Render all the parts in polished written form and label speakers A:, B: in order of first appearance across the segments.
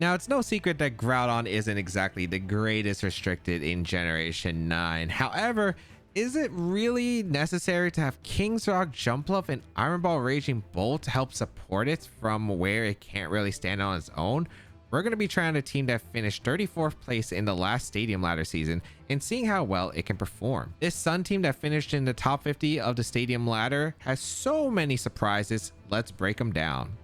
A: Now, it's no secret that Groudon isn't exactly the greatest restricted in Generation 9. However, is it really necessary to have King's Rock, Jumpluff, and Iron Ball Raging Bolt to help support it from where it can't really stand on its own? We're going to be trying a team that finished 34th place in the last Stadium Ladder season and seeing how well it can perform. This Sun team that finished in the top 50 of the Stadium Ladder has so many surprises. Let's break them down.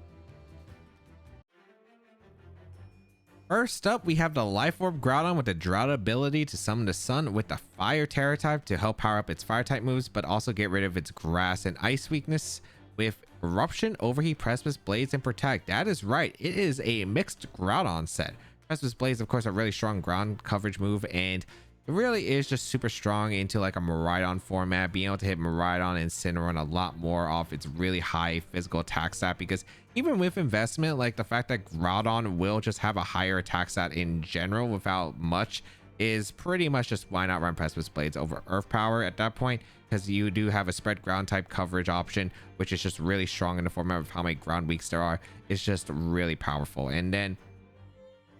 A: First up, we have the Life Orb Groudon with the Drought ability to summon the Sun with the Fire Terra type to help power up its Fire type moves, but also get rid of its Grass and Ice weakness with Eruption, Overheat, Precipice, Blades, and Protect. That is right, it is a mixed Groudon set. Precipice Blades, of course, a really strong ground coverage move, and it really is just super strong into like a Miraidon format, being able to hit Miraidon and Cinnamon a lot more off its really high physical attack stat, because even with investment, like the fact that Groudon will just have a higher attack stat in general without much is pretty much just why not run Precipice Blades over Earth Power at that point, because you do have a spread ground type coverage option, which is just really strong in the format of how many ground weaks there are. It's just really powerful. And then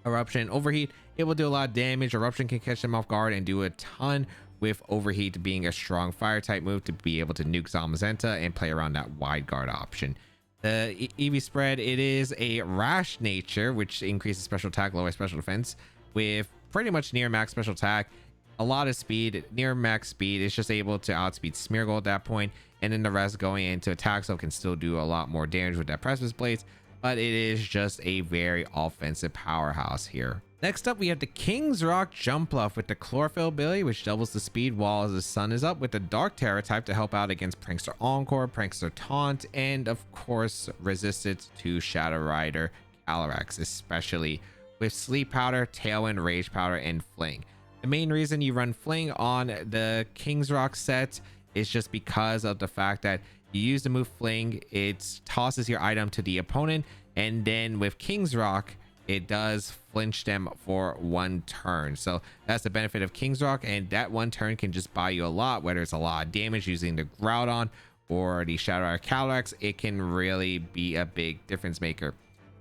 A: Eruption, Overheat, it will do a lot of damage. Eruption can catch them off guard and do a ton, with Overheat being a strong fire type move to be able to nuke Zamazenta and play around that wide guard option. The Eevee spread, it is a rash nature, which increases special attack, lower special defense, with pretty much near max special attack, a lot of speed, near max speed. It's just able to outspeed Smeargle at that point, and then the rest going into attack, so it can still do a lot more damage with that Precipice Blades, but it is just a very offensive powerhouse here. Next up, we have the King's Rock Jumpluff with the Chlorophyll ability, which doubles the speed while the sun is up, with the Dark Terror type to help out against Prankster Encore, Prankster Taunt, and of course resistance to Shadow Rider Calyrex, especially with Sleep Powder, Tailwind, Rage Powder, and Fling. The main reason you run Fling on the King's Rock set is just because of the fact that you use the move Fling, it tosses your item to the opponent, and then with King's Rock, it does flinch them for one turn. So that's the benefit of King's Rock, and that one turn can just buy you a lot, whether it's a lot of damage using the Groudon or the Shadow Rider Calyrex. It can really be a big difference maker.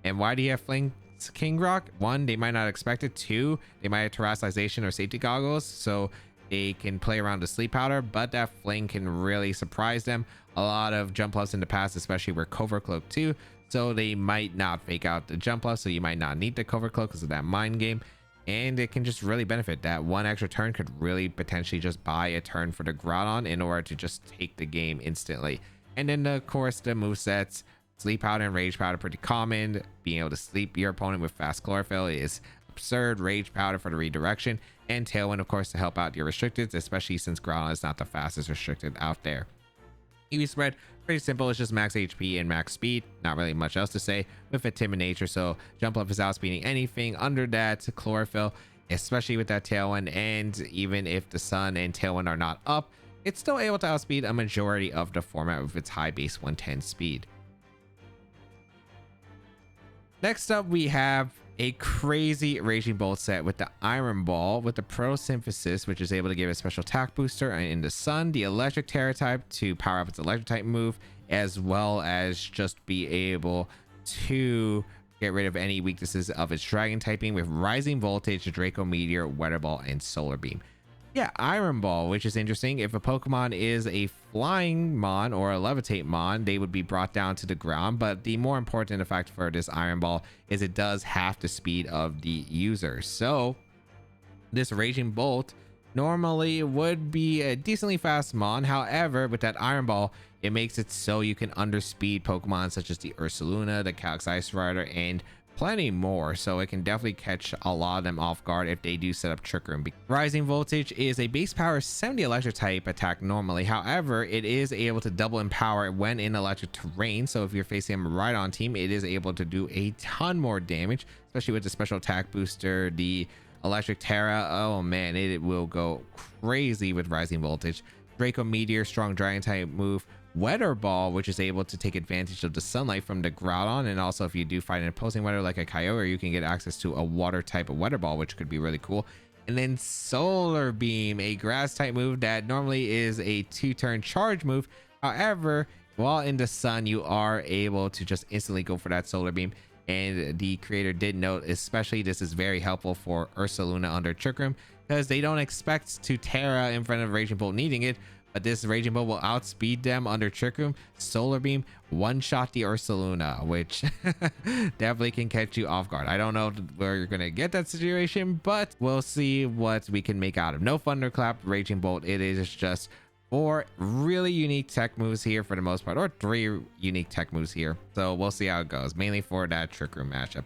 A: And why do you have Fling King Rock? One, they might not expect it. Two, they might have terrestrialization or safety goggles, so they can play around the Sleep Powder, but that Fling can really surprise them. A lot of Jumpluffs in the past, especially were Covert Cloak too, so they might not fake out the Jumpluff, so you might not need the Covert Cloak because of that mind game, and it can just really benefit. That one extra turn could really potentially just buy a turn for the Groudon in order to just take the game instantly. And then of course the movesets, Sleep Powder and Rage Powder, pretty common. Being able to sleep your opponent with fast Chlorophyll is absurd. Rage Powder for the redirection, and Tailwind of course to help out your restricted, especially since Groudon is not the fastest restricted out there. Eevee spread, pretty simple. It's just max HP and max speed, not really much else to say, with a timid nature, so Jumpluff is outspeeding anything under that Chlorophyll, especially with that Tailwind. And even if the Sun and Tailwind are not up, it's still able to outspeed a majority of the format with its high base 110 speed. Next up, we have a crazy Raging Bolt set with the Iron Ball with the Photosynthesis, which is able to give a special attack booster in the sun, the Electric Terror type to power up its Electric type move, as well as just be able to get rid of any weaknesses of its Dragon typing with Rising Voltage, Draco Meteor, Weather Ball, and Solar Beam. Yeah, Iron Ball, which is interesting. If a Pokemon is a flying Mon or a levitate Mon, they would be brought down to the ground. But the more important effect for this Iron Ball is it does half the speed of the user. So this Raging Bolt normally would be a decently fast Mon. However, with that Iron Ball, it makes it so you can underspeed Pokemon such as the Ursaluna, the Calyx Ice Rider, and plenty more, so it can definitely catch a lot of them off guard if they do set up Trick Room. Rising Voltage is a base power 70 electric type attack normally. However, it is able to double in power when in electric terrain, so if you're facing a Miraidon team, it is able to do a ton more damage, especially with the special attack booster, the Electric Terra. Oh man, it will go crazy with Rising Voltage. Draco Meteor, strong Dragon type move. Weather Ball, which is able to take advantage of the sunlight from the Groudon, and also if you do fight an opposing weather like a Kyogre, you can get access to a water type of Weather Ball, which could be really cool. And then Solar Beam, a grass type move that normally is a 2-turn charge move. However, while in the sun, you are able to just instantly go for that Solar Beam. And the creator did note, especially this is very helpful for Ursaluna under Trick Room, because they don't expect to Terra in front of Raging Bolt needing it, but this Raging Bolt will outspeed them under Trick Room, Solar Beam, one-shot the Ursaluna, which definitely can catch you off guard. I don't know where you're gonna get that situation, but we'll see what we can make out of. No Thunderclap, Raging Bolt. It is just 4 really unique tech moves here for the most part, or 3 unique tech moves here. So we'll see how it goes, mainly for that Trick Room matchup.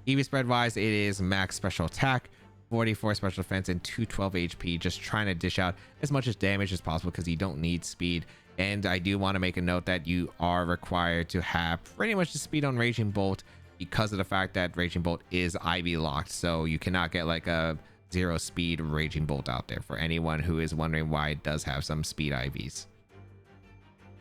A: EV spread wise, it is max special attack, 44 special defense, and 212 HP, just trying to dish out as much as damage as possible because you don't need speed. And I do want to make a note that you are required to have pretty much the speed on Raging Bolt because of the fact that Raging Bolt is IV locked, so you cannot get like a 0 speed Raging Bolt out there, for anyone who is wondering why it does have some speed IVs.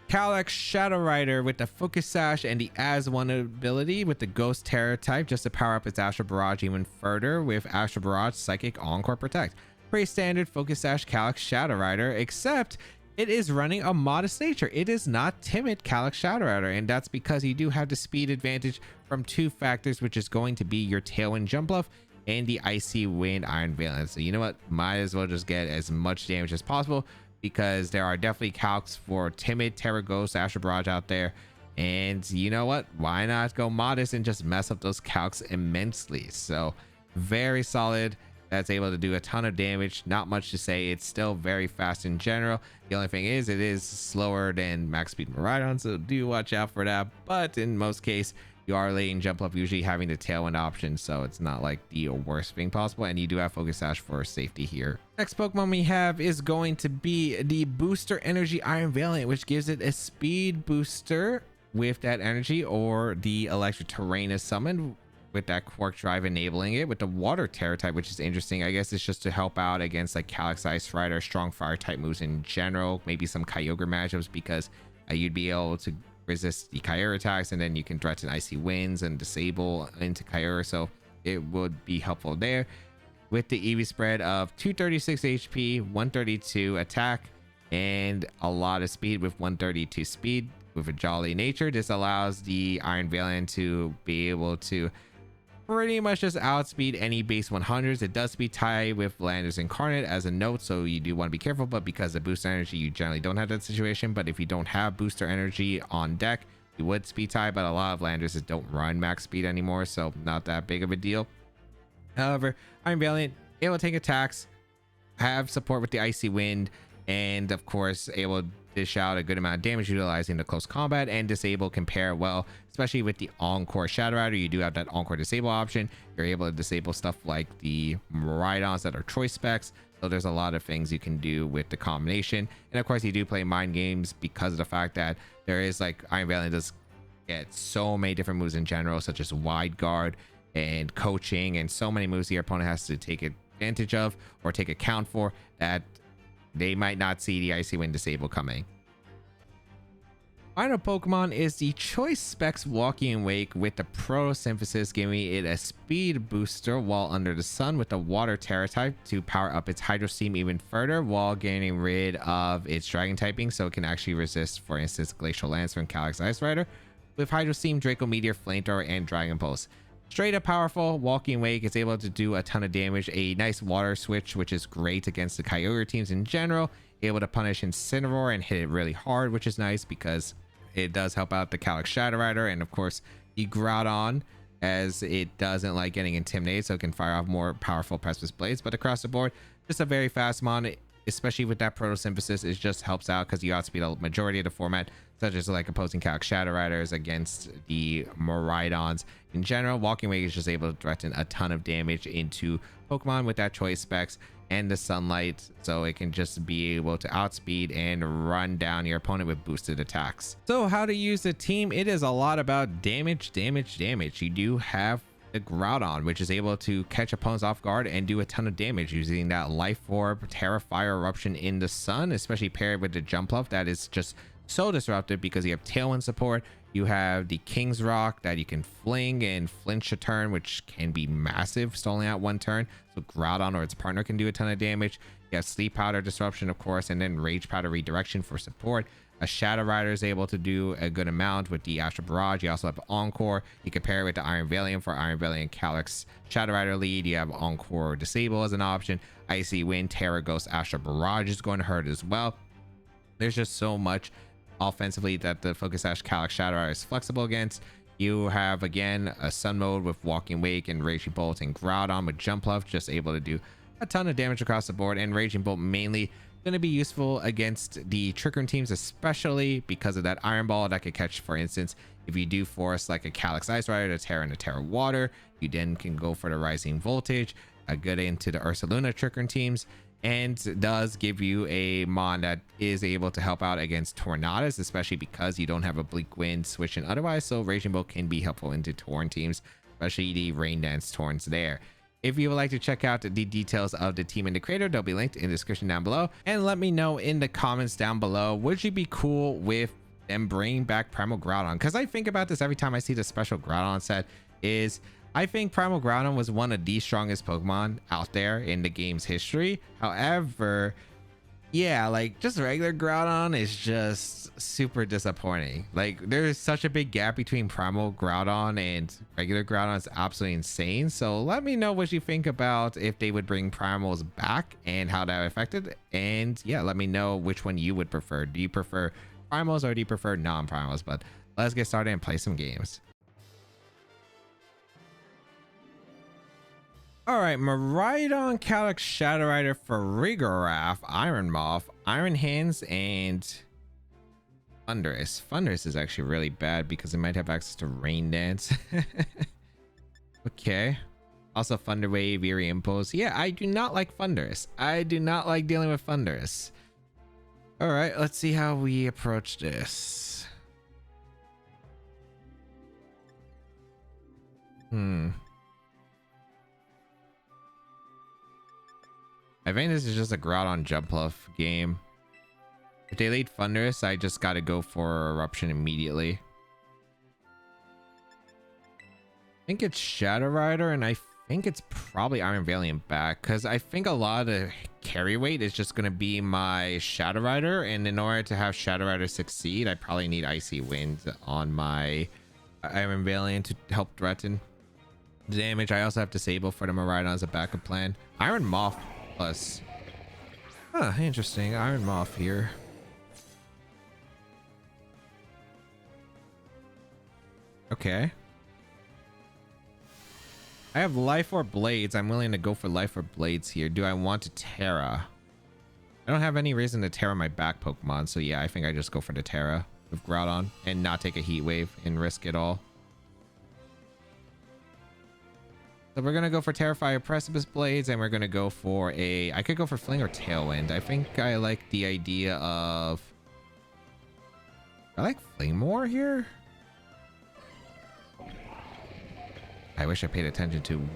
A: Calyx Shadow Rider with the Focus Sash and the As One ability with the Ghost Terror type, just to power up its Astral Barrage even further with Astral Barrage, Psychic, Encore, Protect. Pretty standard Focus Sash Calyx Shadow Rider, except it is running a modest nature. It is not timid Calyx Shadow Rider, and that's because you do have the speed advantage from 2 factors, which is going to be your Tailwind Jumpluff and the Icy Wind Iron Valence. So you know what, might as well just get as much damage as possible, because there are definitely calcs for timid Terra Ghost, Astral Barrage out there, and you know what, why not go modest and just mess up those calcs immensely. So very solid. That's able to do a ton of damage. Not much to say. It's still very fast in general. The only thing is it is slower than max speed Miraidon, so do watch out for that. But in most cases, you are late in Jumpluff, usually having the Tailwind option, so it's not like the worst thing possible. And you do have Focus Sash for safety here. Next Pokemon we have is going to be the Booster Energy Iron Valiant, which gives it a speed booster with that energy, or the Electric Terrain is summoned with that Quark Drive enabling it with the Water Terror type, which is interesting. I guess it's just to help out against like Calyx Ice Rider, strong fire type moves in general, maybe some Kyogre matchups, because you'd be able to resist the Kyogre attacks, and then you can threaten Icy Winds and disable into Kyogre, so it would be helpful there. With the EV spread of 236 HP, 132 attack, and a lot of speed with 132 speed with a jolly nature, this allows the Iron Valiant to be able to pretty much just outspeed any base 100s. It does speed tie with Landers Incarnate as a note, so you do want to be careful, but because of booster energy, you generally don't have that situation. But if you don't have booster energy on deck, you would speed tie, but a lot of Landers don't run max speed anymore, so not that big of a deal. However, Iron Valiant able to take attacks, have support with the Icy Wind, and of course able to dish out a good amount of damage utilizing the close combat, and disable can pair well, especially with the Encore Shadow Rider. You do have that Encore disable option. You're able to disable stuff like the Miraidons that are choice specs, so there's a lot of things you can do with the combination. And of course you do play mind games because of the fact that there is like Iron Valiant does get so many different moves in general, such as Wide Guard and coaching, and so many moves your opponent has to take advantage of or take account for that they might not see the Icy Wind disable coming. Final Pokemon is the Choice Specs Walking Wake with the Photosynthesis, giving it a speed booster while under the sun with the Water Terror type to power up its Hydro Steam even further while getting rid of its Dragon typing, so it can actually resist, for instance, Glacial Lance from Calyx Ice Rider with Hydro Steam, Draco Meteor, Flamethrower, and Dragon Pulse. Straight up powerful. Walking Wake is able to do a ton of damage, a nice water switch, which is great against the Kyogre teams in general, able to punish Incineroar and hit it really hard, which is nice because it does help out the Calyx Shadow Rider, and of course the Groudon, as it doesn't like getting intimidated, so it can fire off more powerful Precipice Blades. But across the board, just a very fast mon, especially with that Photosynthesis. It just helps out because you outspeed a majority of the format, such as like opposing Calyx Shadow Riders against the Miraidons. In general, Walking Wake is just able to threaten a ton of damage into Pokemon with that choice specs and the sunlight, so it can just be able to outspeed and run down your opponent with boosted attacks. So how to use the team? It is a lot about damage. You do have the Groudon, which is able to catch opponents off guard and do a ton of damage using that Life Orb, Terra Fire Eruption in the sun, especially paired with the Jumpluff. That is just so disruptive because you have Tailwind support. You have the King's Rock that you can fling and flinch a turn, which can be massive, stalling out one turn. So Groudon or its partner can do a ton of damage. You have Sleep Powder Disruption, of course, and then Rage Powder Redirection for support. A Shadow Rider is able to do a good amount with the Astral Barrage. You also have Encore. You can pair it with the Iron Valiant for Iron Valiant Calyx Shadow Rider lead. You have Encore Disable as an option. Icy Wind, Terra Ghost, Astral Barrage is going to hurt as well. There's just so much offensively that the Focus Sash Calyx Shadow Rider is flexible against. You have again a Sun Mode with Walking Wake and Raging Bolt, and Groudon with Jumpluff, just able to do a ton of damage across the board. And Raging Bolt mainly going to be useful against the Trick Room teams, especially because of that Iron Ball that could catch, for instance, if you do force like a Calyx Ice Rider to Terra and a Terra Water. You then can go for the Rising Voltage, a good into the Ursaluna Trick Room teams, and does give you a mon that is able to help out against Tornadus, especially because you don't have a Bleak Wind switch and otherwise. So Raging Bolt can be helpful into Torn teams, especially the Rain Dance Torns there. If you would like to check out the details of the team and the creator, they'll be linked in the description down below. And let me know in the comments down below, would you be cool with them bringing back Primal Groudon? Because I think about this every time I see the special Groudon set. I think Primal Groudon was one of the strongest Pokemon out there in the game's history. However, yeah, like just regular Groudon is just super disappointing. Like there's such a big gap between Primal Groudon and regular Groudon. It's absolutely insane. So let me know what you think about if they would bring Primals back and how that affected. And yeah, let me know which one you would prefer. Do you prefer Primals or do you prefer non-Primals? But let's get started and play some games. All right, Miraidon, Calyx Shadow Rider, Farigiraf, Iron Moth, Iron Hands, and Thundurus. Thundurus is actually really bad because it might have access to Rain Dance. Okay. Also Thunder Wave, Eerie Impulse. Yeah, I do not like Thundurus. I do not like dealing with Thundurus. All right, let's see how we approach this. I think this is just a Groudon Jumpluff game. If they lead Thundurus, I just got to go for Eruption immediately. I think it's Shadow Rider, and I think it's probably Iron Valiant back, because I think a lot of the carry weight is just going to be my Shadow Rider, and in order to have Shadow Rider succeed, I probably need Icy Wind on my Iron Valiant to help threaten the damage. I also have Disable for the Miraidon as a backup plan. Iron Moth plus. Huh, interesting. Iron Moth here. Okay. I have Life Orb Blades. I'm willing to go for Life Orb Blades here. Do I want to Terra? I don't have any reason to Terra my back Pokemon, so yeah, I think I just go for the Terra with Groudon and not take a Heat Wave and risk it all. So we're gonna go for Terrifier Precipice Blades, and we're gonna go for a... I could go for Fling or Tailwind. I think I like the idea of... I like Fling more here. I wish I paid attention to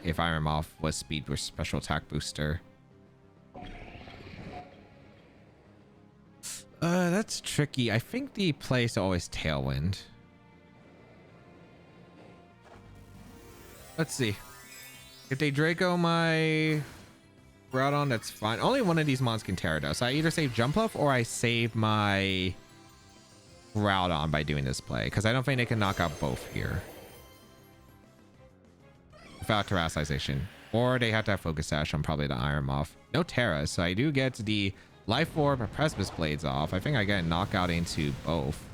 A: if Iron Moth was speed with special attack booster. That's tricky. I think the play is always Tailwind. Let's see. If they Draco my Groudon, that's fine. Only one of these mons can Terra though. So I either save Jumpluff or I save my Groudon by doing this play, because I don't think they can knock out both here without Terastization. Or they have to have Focus Sash on probably the Iron Moth. No Terra, so I do get the Life Orb or Precipice Blades off. I think I get a knockout into both.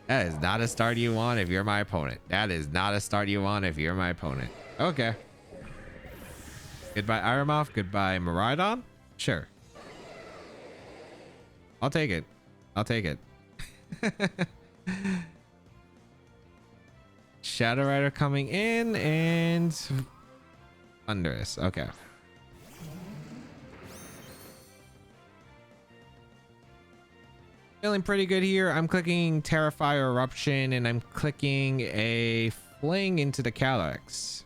A: That is not a start you want if you're my opponent. That is not a start you want if you're my opponent. Okay. Goodbye Iron Moth. Goodbye Miraidon. Sure. I'll take it. I'll take it. Shadow Rider coming in and Thundurus. Okay. Feeling pretty good here. I'm clicking Terrifier Eruption and I'm clicking a Fling into the Calyx.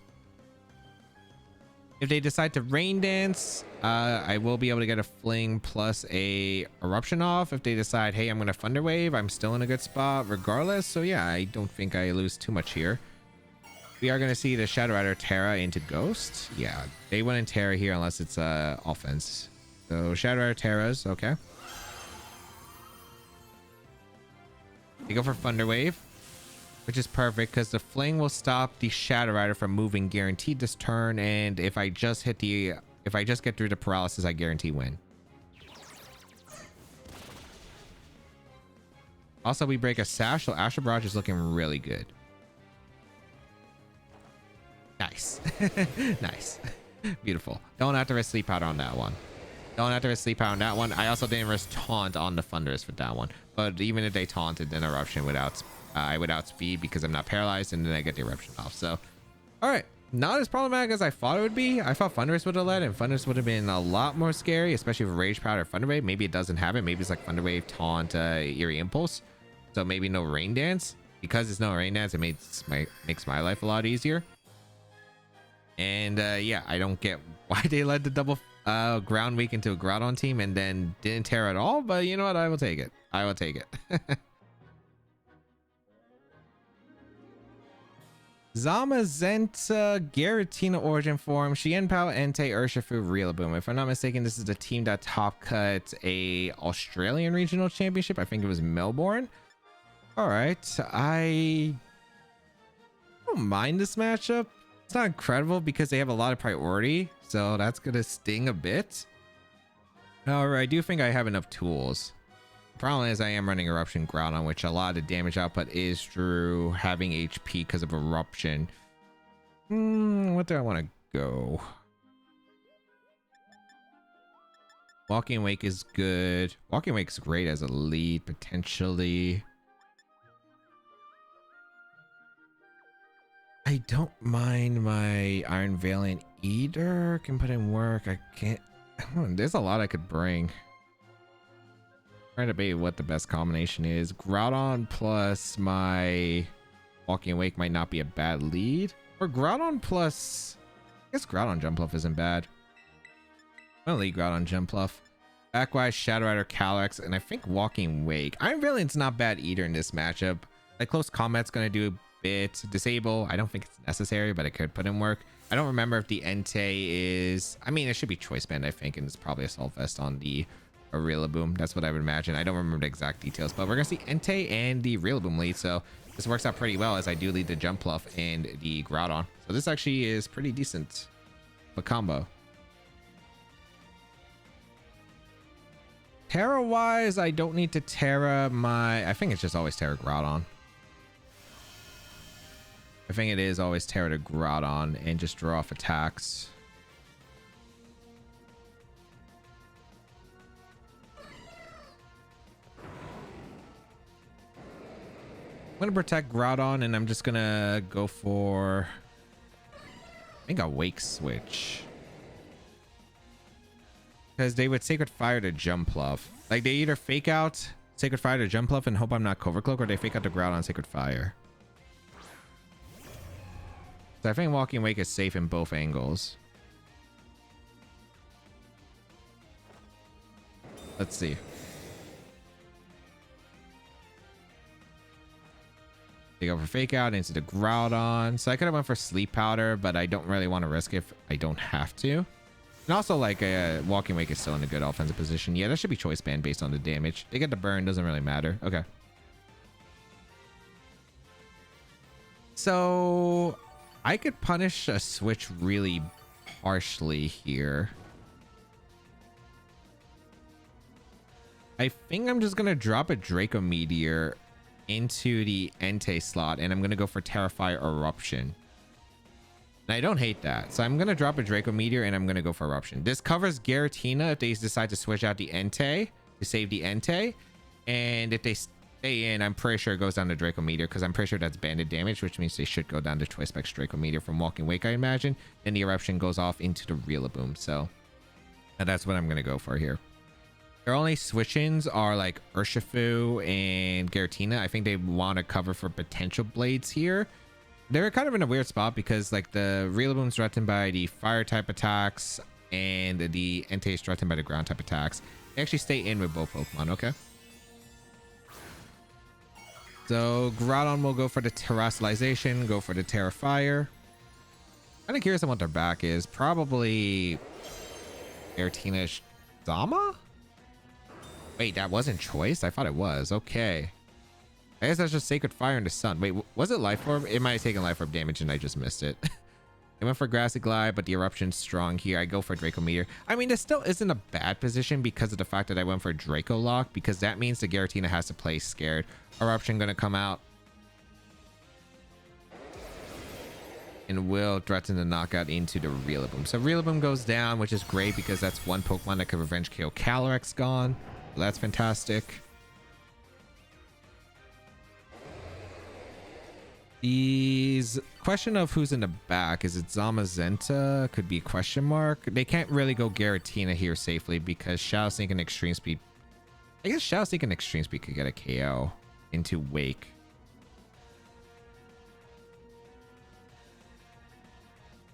A: If they decide to Rain Dance, I will be able to get a Fling plus a Eruption off. If they decide, hey, I'm going to Thunder Wave, I'm still in a good spot regardless. So yeah, I don't think I lose too much here. We are going to see the Shadow Rider Terra into Ghost. Yeah, they wouldn't Terra here unless it's offense. So Shadow Rider Terras, okay. They go for Thunder Wave, which is perfect because the Fling will stop the Shadow Rider from moving guaranteed this turn. And if I just get through the paralysis, I guarantee win. Also, we break a Sash, so Astral Barrage is looking really good. Nice. Nice. Beautiful. Don't have to risk Sleep Powder on that one. Don't have to risk Sleep Powder on that one. I also didn't risk Taunt on the Thunderous for that one. But even if they taunted, then Eruption would outspeed because I'm not paralyzed, and then I get the Eruption off. So, all right. Not as problematic as I thought it would be. I thought Thunderous would have led, and Thunderous would have been a lot more scary, especially with Rage Powder or Thunder Wave. Maybe it doesn't have it. Maybe it's like Thunder Wave, Taunt, Eerie Impulse. So maybe no Rain Dance. Because it's no Rain Dance, it makes my life a lot easier. And yeah, I don't get why they led the double ground week into a Groudon team and then didn't tear at all. But you know what? I will take it. I will take it. Zamazenta, Giratina Origin Form, Xianpao, Entei, Urshifu, Rillaboom. If I'm not mistaken, this is the team that top cut a Australian regional championship. I think it was Melbourne. All right, I don't mind this matchup. It's not incredible because they have a lot of priority, so that's gonna sting a bit. However, I do think I have enough tools. The problem is I am running Eruption Groudon, which a lot of the damage output is through having HP because of Eruption. What do I want to go? Walking Wake is good. Walking Wake's great as a lead, potentially. I don't mind my Iron Valiant either. Can put in work. I can't. There's a lot I could bring. Trying to debate what the best combination is. Groudon plus my Walking Wake might not be a bad lead. Or Groudon plus... I guess Groudon Jumpluff isn't bad. I'm gonna lead Groudon Jumpluff. Backwise, Shadow Rider, Calyrex, and I think Walking Wake. Iron Valiant's not bad either in this matchup. Like close combat's gonna do a bit. Disable, I don't think it's necessary, but it could put in work. I don't remember if the Entei is... I mean, it should be Choice Band, I think, and it's probably Assault Vest on the Rillaboom. That's what I would imagine. I don't remember the exact details, but we're gonna see Entei and the Rillaboom lead, so this works out pretty well as I do lead the Jumpluff and the Groudon. So this actually is pretty decent of a combo. Terra wise, I don't need to Terra my... I think it's just always Terra Groudon. I think it is always Terra to Groudon and just draw off attacks. I'm going to protect Groudon and I'm just going to go for... I think a Wake Switch. Because they would Sacred Fire to Jumpluff. Like they either fake out Sacred Fire to Jumpluff and hope I'm not Cover Cloak, or they fake out the Groudon Sacred Fire. So I think Walking Wake is safe in both angles. Let's see. They go for Fake Out into the Groudon. So I could have went for Sleep Powder, but I don't really want to risk it if I don't have to. And also, like, Walking Wake is still in a good offensive position. Yeah, that should be Choice Band based on the damage. They get the burn, doesn't really matter. Okay. So I could punish a switch really harshly here. I think I'm just going to drop a Draco Meteor into the Entei slot, and I'm going to go for Terrify Eruption. And I don't hate that. So I'm going to drop a Draco Meteor and I'm going to go for Eruption. This covers Giratina if they decide to switch out the Entei to save the Entei. And if they stay in, I'm pretty sure it goes down to Draco Meteor because I'm pretty sure that's banded damage, which means they should go down to Choice Specs Draco Meteor from Walking Wake, I imagine. And the Eruption goes off into the Rillaboom. So that's what I'm going to go for here. Their only switch-ins are like Urshifu and Giratina. I think they want to cover for potential blades here. They're kind of in a weird spot because like the Rillaboom's threatened by the fire type attacks and the Entei is threatened by the ground type attacks. They actually stay in with both Pokemon. Okay. So Groudon will go for the Terastallization, go for the Terra Fire. Kind of curious on what their back is. Probably Giratina Zama? Wait, that wasn't Choice? I thought it was. Okay. I guess that's just Sacred Fire into Sun. Wait, was it Life Orb? It might have taken Life Orb damage and I just missed it. I went for Grassy Glide, but the Eruption's strong here. I go for Draco Meteor. I mean, this still isn't a bad position because of the fact that I went for Draco Lock, because that means the Giratina has to play scared. Eruption gonna come out and will threaten the knockout into the Rillaboom. So Rillaboom goes down, which is great because that's one Pokemon that could revenge KO Calyrex gone. So that's fantastic. These question of who's in the back. Is it Zamazenta? Could be a question mark. They can't really go Giratina here safely because Shadow Sneak and Extreme Speed. I guess Shadow Sneak and Extreme Speed could get a KO into Wake.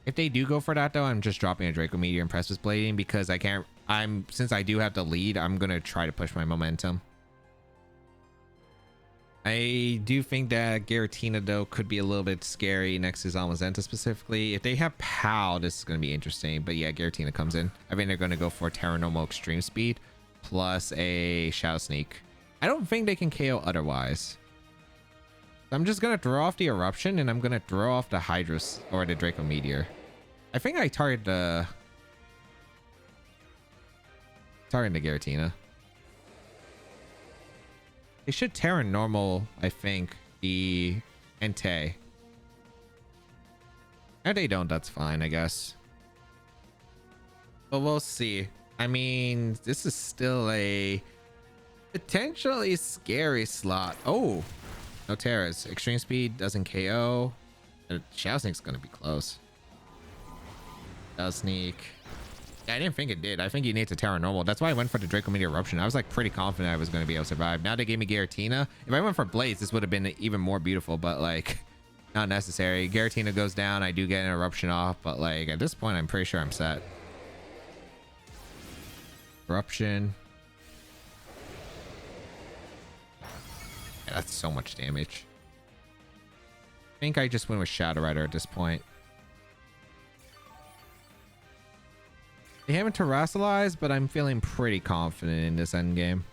A: If they do go for that though, I'm just dropping a Draco Meteor and Precipice Blading because I can't. Since I do have the lead, I'm gonna try to push my momentum. I do think that Giratina though could be a little bit scary next to Zamazenta specifically. If they have POW, this is going to be interesting. But yeah, Giratina comes in. I think they're going to go for Terra Normal Extreme Speed plus a Shadow Sneak. I don't think they can KO otherwise. I'm just going to throw off the Eruption and I'm going to throw off the Hydros or the Draco Meteor. I think I target the Giratina. They should Terra Normal, I think, the Entei. If they don't, that's fine, I guess. But we'll see. I mean, this is still a potentially scary slot. Oh, no Terras. Extreme Speed doesn't KO. Shadow Sneak's gonna be close. Shadow Sneak. I didn't think it did. I think you need to Terra Normal. That's why I went for the Draco Meteor Eruption. I was like pretty confident I was going to be able to survive. Now they gave me Giratina. If I went for Blaze, this would have been even more beautiful, but like not necessary. Giratina goes down. I do get an Eruption off, but like at this point, I'm pretty sure I'm set. Eruption. Yeah, that's so much damage. I think I just went with Shadow Rider at this point. They haven't terrestrialized, but I'm feeling pretty confident in this end game.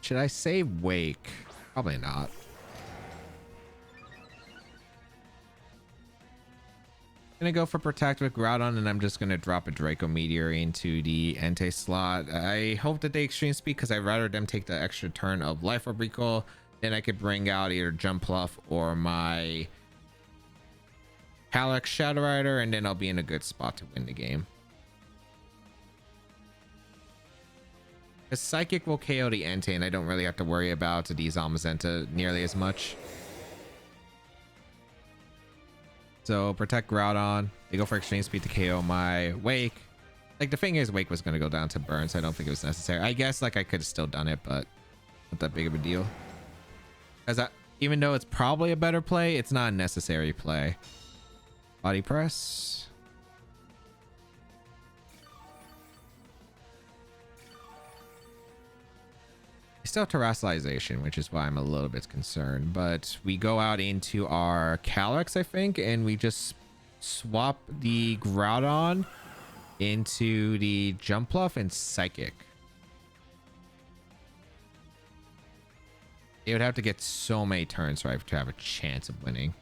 A: Should I save Wake? Probably not. I'm gonna go for Protect with Groudon, and I'm just gonna drop a Draco Meteor into the Entei slot. I hope that they Extreme Speed because I'd rather them take the extra turn of Life Orb Recall. Then I could bring out either Jumpluff or my Calyrex Shadow Rider, and then I'll be in a good spot to win the game. The Psychic will KO the Entei, and I don't really have to worry about the Zamazenta nearly as much. So Protect Groudon. They go for Extreme Speed to KO my Wake. Like the thing is, Wake was going to go down to burn, so I don't think it was necessary. I guess like I could have still done it, but not that big of a deal. Even though it's probably a better play, it's not a necessary play. Body Press. I still have Terrestrialization, which is why I'm a little bit concerned. But we go out into our Calyrex, I think, and we just swap the Groudon into the Jumpluff and Psychic. It would have to get so many turns for I to have a chance of winning.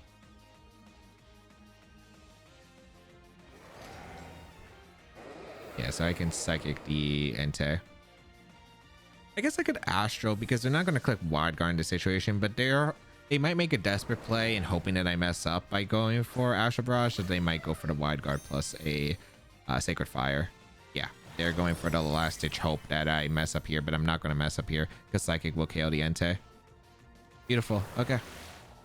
A: Yeah, so I can Psychic the Entei. I guess I could Astral because they're not going to click Wide Guard in this situation, but they might make a desperate play and hoping that I mess up by going for Astral Barrage, so they might go for the Wide Guard plus a Sacred Fire. Yeah, they're going for the last ditch hope that I mess up here, but I'm not going to mess up here because Psychic will KO the Entei. Beautiful. Okay.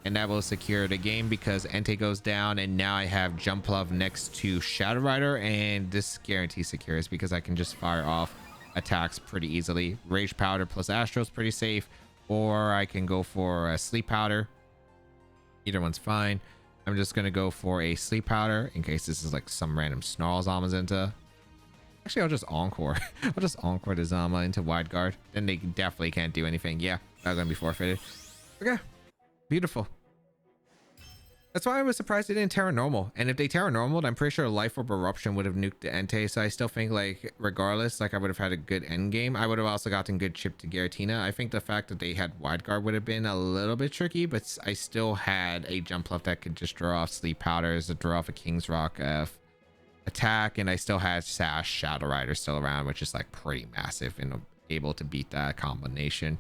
A: And that will secure the game because Entei goes down, and now I have Jumpluff next to Shadow Rider, and this guarantees secures because I can just fire off attacks pretty easily. Rage Powder plus Astro is pretty safe, or I can go for a Sleep Powder. Either one's fine. I'm just going to go for a Sleep Powder in case this is like some random Snarl Zamazenta. Actually, I'll just Encore. I'll just Encore the Zama into Wide Guard. Then they definitely can't do anything. Yeah, that's going to be forfeited. Okay, beautiful. That's why I was surprised they didn't Terra Normal. And if they Terra Normaled, I'm pretty sure Life Orb Eruption would have nuked the Entei. So I still think, like, regardless, like, I would have had a good end game. I would have also gotten good chip to Giratina. I think the fact that they had Wide Guard would have been a little bit tricky, but I still had a Jumpluff that could just draw off Sleep Powders, draw off a King's Rock attack, and I still had Sash Shadow Rider still around, which is, like, pretty massive and able to beat that combination.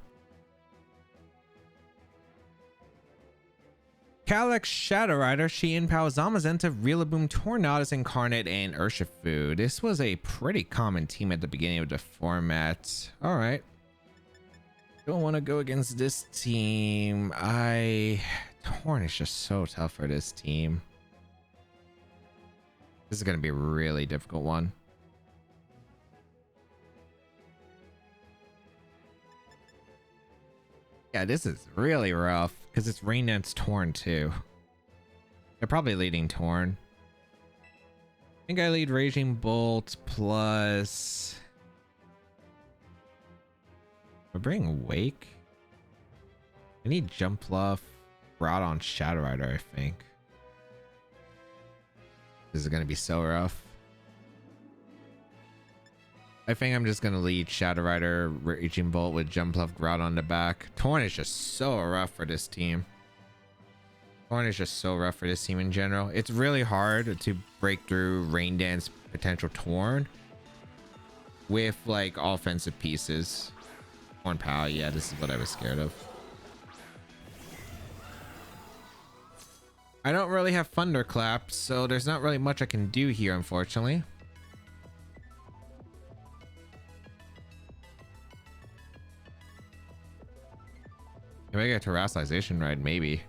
A: Calyrex Shadow Rider, Shein Pao Zamazenta, Rillaboom, Tornadus Incarnate, and Urshifu. This was a pretty common team at the beginning of the format. All right. Don't want to go against this team. Torn is just so tough for this team. This is going to be a really difficult one. Yeah, this is really rough because it's Rain Dance Torn too. They're probably leading Torn. I think I lead Raging Bolt plus... We're bringing Wake. I need Jumpluff, Groudon, Shadow Rider, I think. This is going to be so rough. I think I'm just going to lead Shadow Rider, Raging Bolt with Jumpluff, Groudon on the back. Torn is just so rough for this team. Torn is just so rough for this team in general. It's really hard to break through Rain Dance potential Torn with like offensive pieces. Torn Power, yeah, this is what I was scared of. I don't really have Thunderclap, so there's not really much I can do here, unfortunately. If I get Terastallization right, maybe.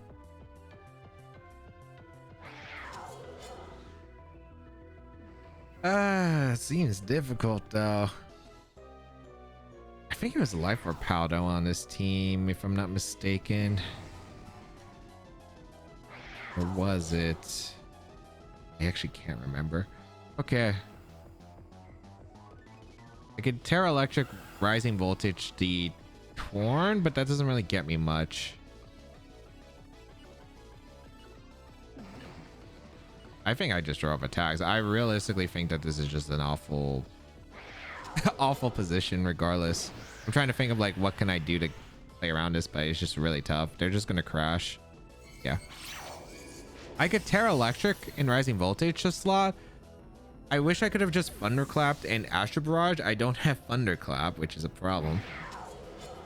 A: It seems difficult though. I think it was Life or Paldo on this team, if I'm not mistaken. Or was it? I actually can't remember. Okay. I could Terra Electric Rising Voltage the Torn, but that doesn't really get me much. I think I just draw up attacks. I realistically think that this is just an awful awful position regardless. I'm trying to think of like what can I do to play around this, but it's just really tough. They're just gonna crash. Yeah. I could Terra Electric in Rising Voltage a slot. I wish I could have just Thunderclapped and Astro Barrage. I don't have Thunderclap, which is a problem.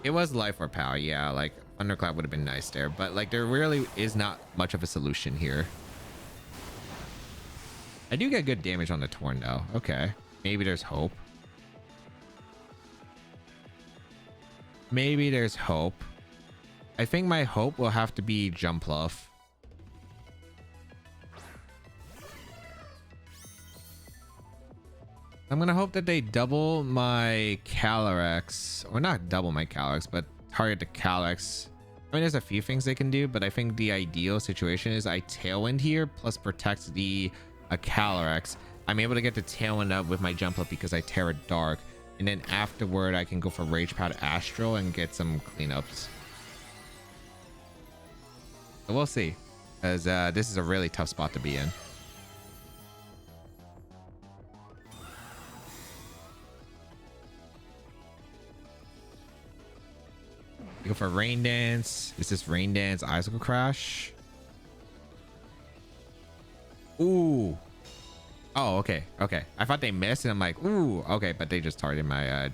A: It was Life or Power, yeah, like Thunderclap would have been nice there, but like there really is not much of a solution here. I do get good damage on the Torn though. Okay, maybe there's hope. Maybe there's hope. I think my hope will have to be Jumpluff. I'm gonna hope that they double my Calyrex, or not double my Calyrex, but target the Calyrex. I mean, there's a few things they can do, but I think the ideal situation is I Tailwind here plus protect the Calyrex. I'm able to get the Tailwind up with my Jumpluff because I Terra Dark, and then afterward I can go for Rage Powder Astral and get some cleanups. So we'll see, because this is a really tough spot to be in. Go for Rain Dance. Is this Rain Dance Icicle Crash? Ooh. Oh, okay. Okay. I thought they missed and I'm like, ooh, okay, but they just targeted my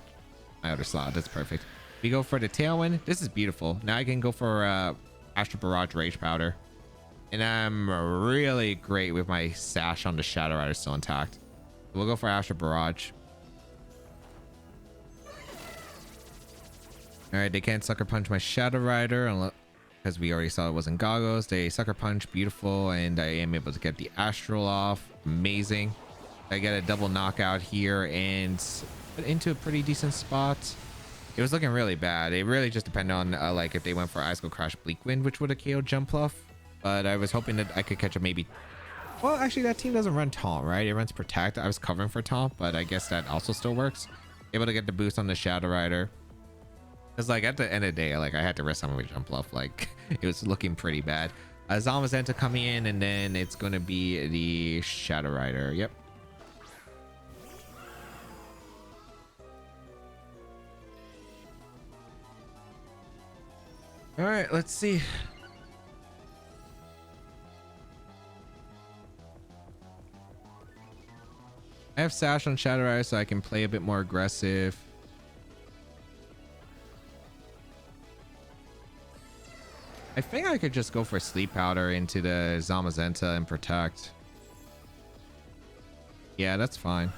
A: my other slot. That's perfect. We go for the Tailwind. This is beautiful. Now I can go for Astral Barrage Rage Powder. And I'm really great with my Sash on the Shadow Rider still intact. We'll go for Astral Barrage. All right, they can't Sucker Punch my Shadow Rider because we already saw it wasn't Goggles. They Sucker Punch, beautiful, and I am able to get the Astral off. Amazing. I get a double knockout here and put into a pretty decent spot. It was looking really bad. It really just depended on like if they went for Icicle Crash Bleak Wind, which would have KO'd Jumpluff. But I was hoping that I could catch a maybe. Well, actually, that team doesn't run Taunt, right? It runs Protect. I was covering for Taunt, but I guess that also still works. Able to get the boost on the Shadow Rider. Because like at the end of the day, like I had to risk some of my Jumpluff. Like it was looking pretty bad. Zamazenta coming in, and then it's going to be the Shadow Rider. Yep. All right, let's see. I have Sash on Shadow Rider, so I can play a bit more aggressive. I think I could just go for Sleep Powder into the Zamazenta and protect. Yeah, that's fine.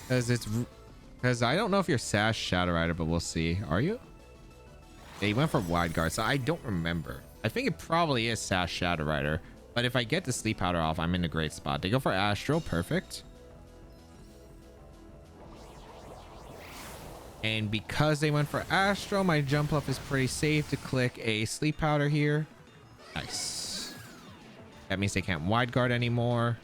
A: Because I don't know if you're Sash Shadow Rider, but we'll see. Are you? Yeah, he went for Wide Guard, so I don't remember. I think it probably is Sash Shadow Rider, but if I get the Sleep Powder off, I'm in a great spot. They go for Astral, perfect. And because they went for Astral, my Jumpluff is pretty safe to click a Sleep Powder here. Nice. That means they can't Wide Guard anymore.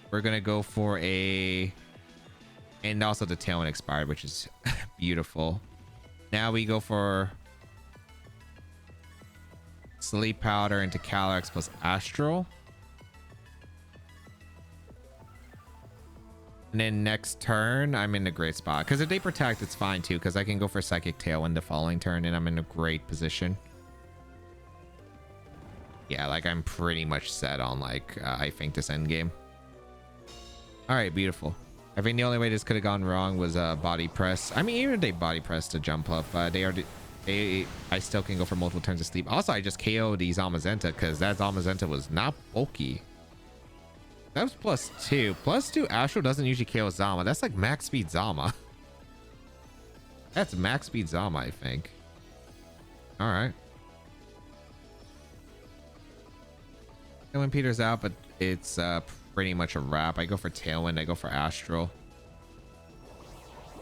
A: We're gonna go for a... And also the Tailwind expired, which is beautiful. Now we go for Sleep Powder into Calyrex plus Astral. And then next turn, I'm in a great spot. Because if they protect, it's fine too. Because I can go for Psychic Tailwind the following turn, and I'm in a great position. Yeah, like I'm pretty much set on like, I think this end game. All right, beautiful. I think the only way this could have gone wrong was body press. I mean, even if they body press to Jumpluff, I still can go for multiple turns of sleep. Also, I just KO'd the Zamazenta because that Zamazenta was not bulky. That was +2. +2 Astral doesn't usually KO Zama. That's like max speed Zama. That's max speed Zama, I think. All right. Tailwind peters out, but it's pretty much a wrap. I go for Tailwind. I go for Astral.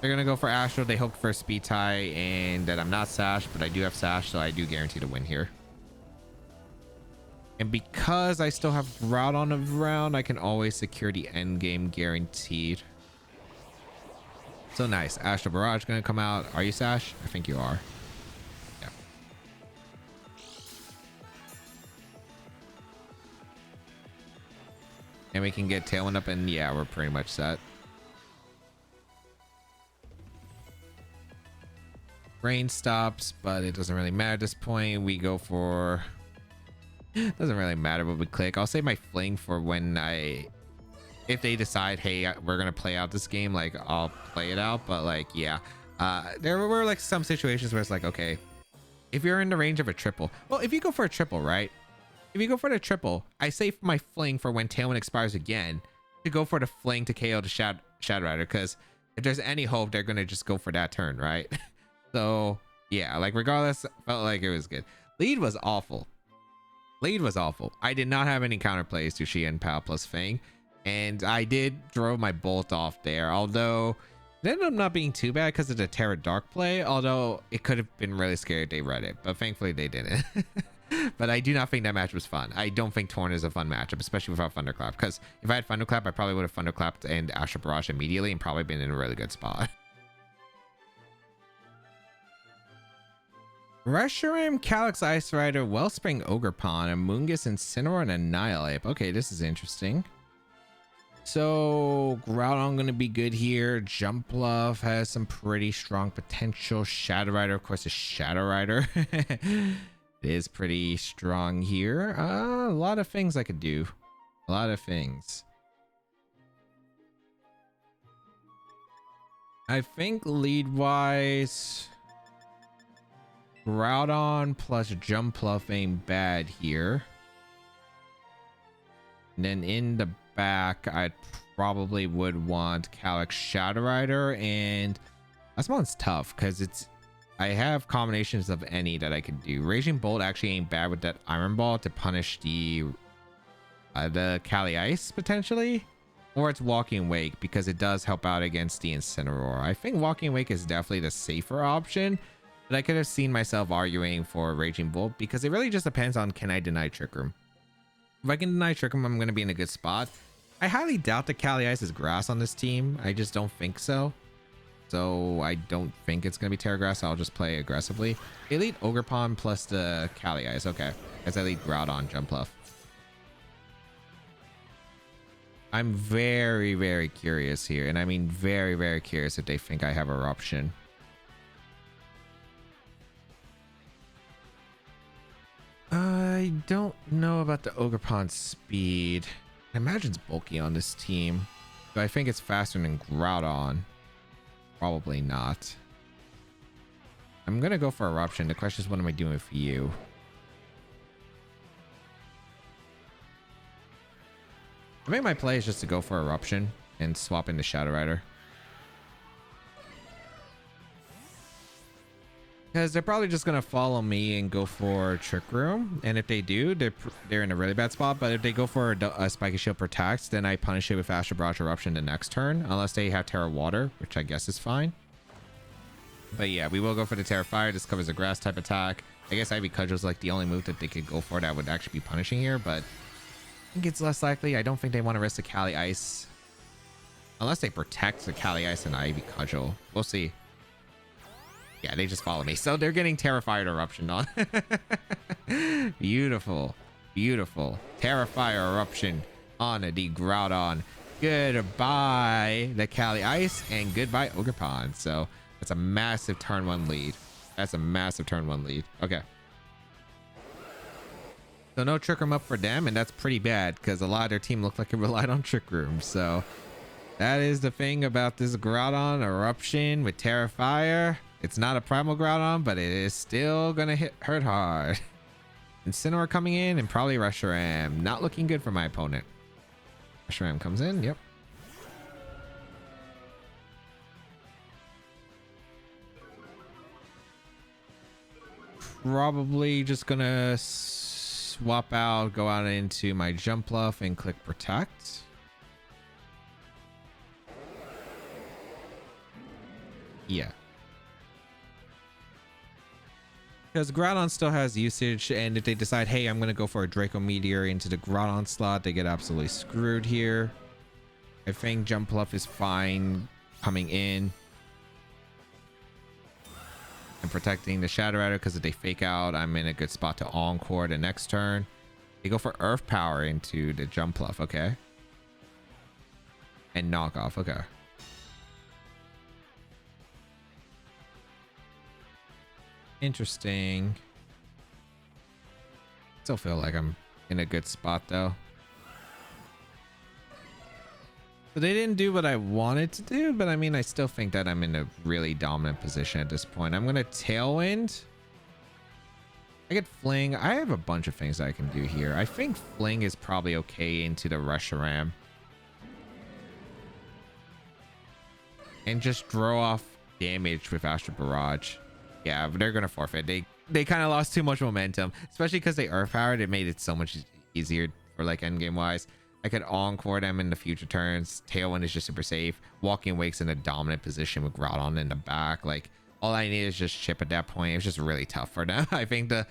A: They're gonna go for Astral. They hope for a speed tie, and that I'm not Sash, but I do have Sash, so I do guarantee to win here. And because I still have Groudon around, I can always secure the end game guaranteed. So nice. Astral Barrage gonna come out. Are you Sash? I think you are. Yeah. And we can get Tailwind up, and yeah, we're pretty much set. Rain stops, but it doesn't really matter at this point. We go for... Doesn't really matter what we click. I'll save my Fling for when if they decide, hey, we're gonna play out this game, like I'll play it out. But like, yeah, there were like some situations where it's like, okay, if you're in the range of a triple, well, if you go for a triple, right? If you go for the triple, I save my Fling for when Tailwind expires again to go for the Fling to KO the Shadow Rider, because if there's any hope, they're gonna just go for that turn, right? So yeah, like regardless, felt like it was good. Lead was awful. Lead was awful. I did not have any counterplays to Shi and Pal plus Fang, and I did throw my Bolt off there, although it ended up not being too bad because of the Terra Dark play, although it could have been really scary if they read it, but thankfully they didn't. But I do not think that match was fun. I don't think Torn is a fun matchup, especially without Thunderclap, because if I had Thunderclap, I probably would have Thunderclapped and Astral Barrage immediately and probably been in a really good spot. Reshiram, Calyx Ice Rider, Wellspring Ogerpon, and Moongus, Incineroar, and Annihilate. Okay, this is interesting. So Groudon gonna be good here. Jumpluff has some pretty strong potential. Shadow Rider, of course, is Shadow Rider. It is pretty strong here. A lot of things I could do. A lot of things. I think lead-wise, Groudon plus Jumpluff ain't bad here. And then in the back, I probably would want Calyx Shadow Rider, and this one's tough because I have combinations of any that I could do. Raging Bolt actually ain't bad with that Iron Ball to punish the Cali Ice potentially, or it's Walking Wake because it does help out against the Incineroar. I think Walking Wake is definitely the safer option. But I could have seen myself arguing for Raging Bolt because it really just depends on, can I deny Trick Room? If I can deny Trick Room, I'm going to be in a good spot. I highly doubt that Cali Ice is grass on this team. I just don't think so. so I don't think it's gonna be Terra Grass. So I'll just play aggressively. They lead Ogerpon plus the Cali Ice. Okay, as I lead Groudon, Jumpluff. I'm very, very curious here, and I mean very, very curious if they think I have Eruption. I don't know about the Ogerpon speed. I imagine it's bulky on this team. Do I think it's faster than Groudon? Probably not. I'm gonna go for Eruption. The question is, what am I doing for you? I think my play is just to go for Eruption and swap into Shadow Rider. Because they're probably just going to follow me and go for Trick Room. And if they do, they're in a really bad spot. But if they go for a Spiky Shield Protect, then I punish it with Astral Barrage Eruption the next turn. Unless they have Terra Water, which I guess is fine. But yeah, we will go for the Terra Fire. This covers a Grass type attack. I guess Ivy Cudgel is like the only move that they could go for that would actually be punishing here. But I think it's less likely. I don't think they want to risk the Cali Ice. Unless they protect the Cali Ice and Ivy Cudgel. We'll see. Yeah, they just follow me. So they're getting Terrified Eruption on. Beautiful. Beautiful. Terrifire Eruption on the Groudon. Goodbye, the Cali Ice, and goodbye, Ogerpon. So that's a massive turn 1 lead. That's a massive turn 1 lead. Okay. So no Trick Room up for them, and that's pretty bad because a lot of their team looked like it relied on Trick Room. So that is the thing about this Groudon Eruption with Terrifier. It's not a Primal Groudon, but it is still gonna hurt hard. Incineroar coming in and probably Reshiram. Not looking good for my opponent. Reshiram comes in, yep. Probably just gonna swap out, go out into my Jumpluff and click Protect. Yeah. Because Groudon still has usage, and if they decide, hey, I'm going to go for a Draco Meteor into the Groudon slot, they get absolutely screwed here. I think Jumpluff is fine coming in and protecting the Shadow Rider, because if they fake out, I'm in a good spot to Encore the next turn. They go for Earth Power into the Jumpluff, okay. And knock off, okay. Interesting. Still feel like I'm in a good spot though. So they didn't do what I wanted to do, but I mean, I still think that I'm in a really dominant position at this point. I'm gonna Tailwind. I get Fling. I have a bunch of things I can do here. I think Fling is probably okay into the Reshiram. And just throw off damage with Astral Barrage. Yeah, but they're gonna forfeit. They kind of lost too much momentum, especially because they Earth Powered. It made it so much easier for like endgame wise. I could Encore them in the future turns. Tailwind is just super safe. Walking Wake's in a dominant position with Groudon in the back. Like all I need is just chip at that point. It was just really tough for them. I think the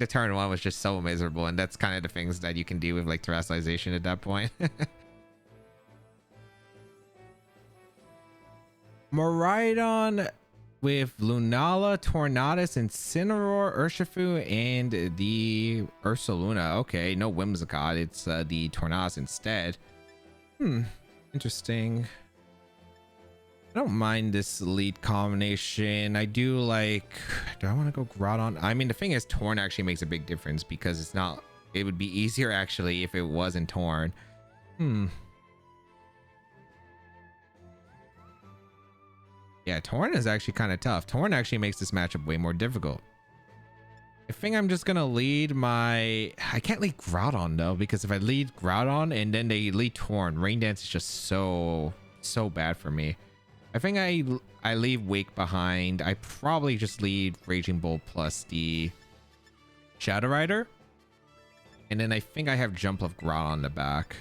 A: turn 1 was just so miserable, and that's kind of the things that you can do with like terrestrialization at that point. Miraidon with Lunala, Tornadus, Incineroar, Urshifu, and the Ursaluna. Okay, no Whimsicott. It's the Tornadus instead. Interesting. I don't mind this lead combination. I do like... Do I want to go Groudon? I mean, the thing is, Torn actually makes a big difference because it's not... It would be easier, actually, if it wasn't Torn. Yeah, Torn is actually kind of tough. Torn actually makes this matchup way more difficult. I think I'm just gonna lead my... I can't lead Groudon though, because if I lead Groudon and then they lead Torn, Rain Dance is just so bad for me. I think I leave Wake behind. I probably just lead Raging Bolt plus the Shadow Rider. And then I think I have Jumpluff Groudon on the back.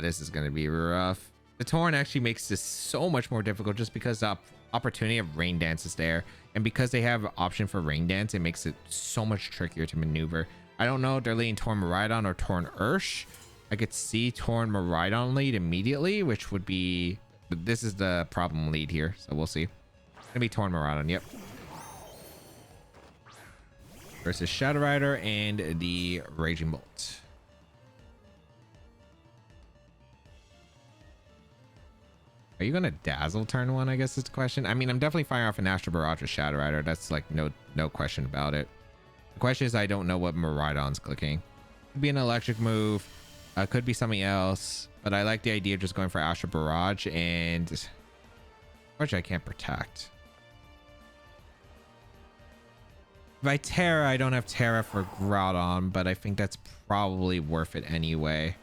A: This is gonna be rough. The Torn actually makes this so much more difficult just because the opportunity of Rain Dance is there. And because they have an option for Rain Dance, it makes it so much trickier to maneuver. I don't know if they're leading Torn Miraidon or Torn Ursh. I could see Torn Miraidon lead immediately, which would be But this is the problem lead here, so we'll see. Gonna be Torn Miraidon, yep. Versus Shadow Rider and the Raging Bolt. Are you gonna Dazzle turn one? I guess is the question. I mean, I'm definitely firing off an Astral Barrage with Shadow Rider. That's like no question about it. The question is, I don't know what Miraidon's clicking. Could be an electric move, could be something else, but I like the idea of just going for Astral Barrage, and which I can't protect. If I Terra, I don't have Terra for Groudon, but I think that's probably worth it anyway.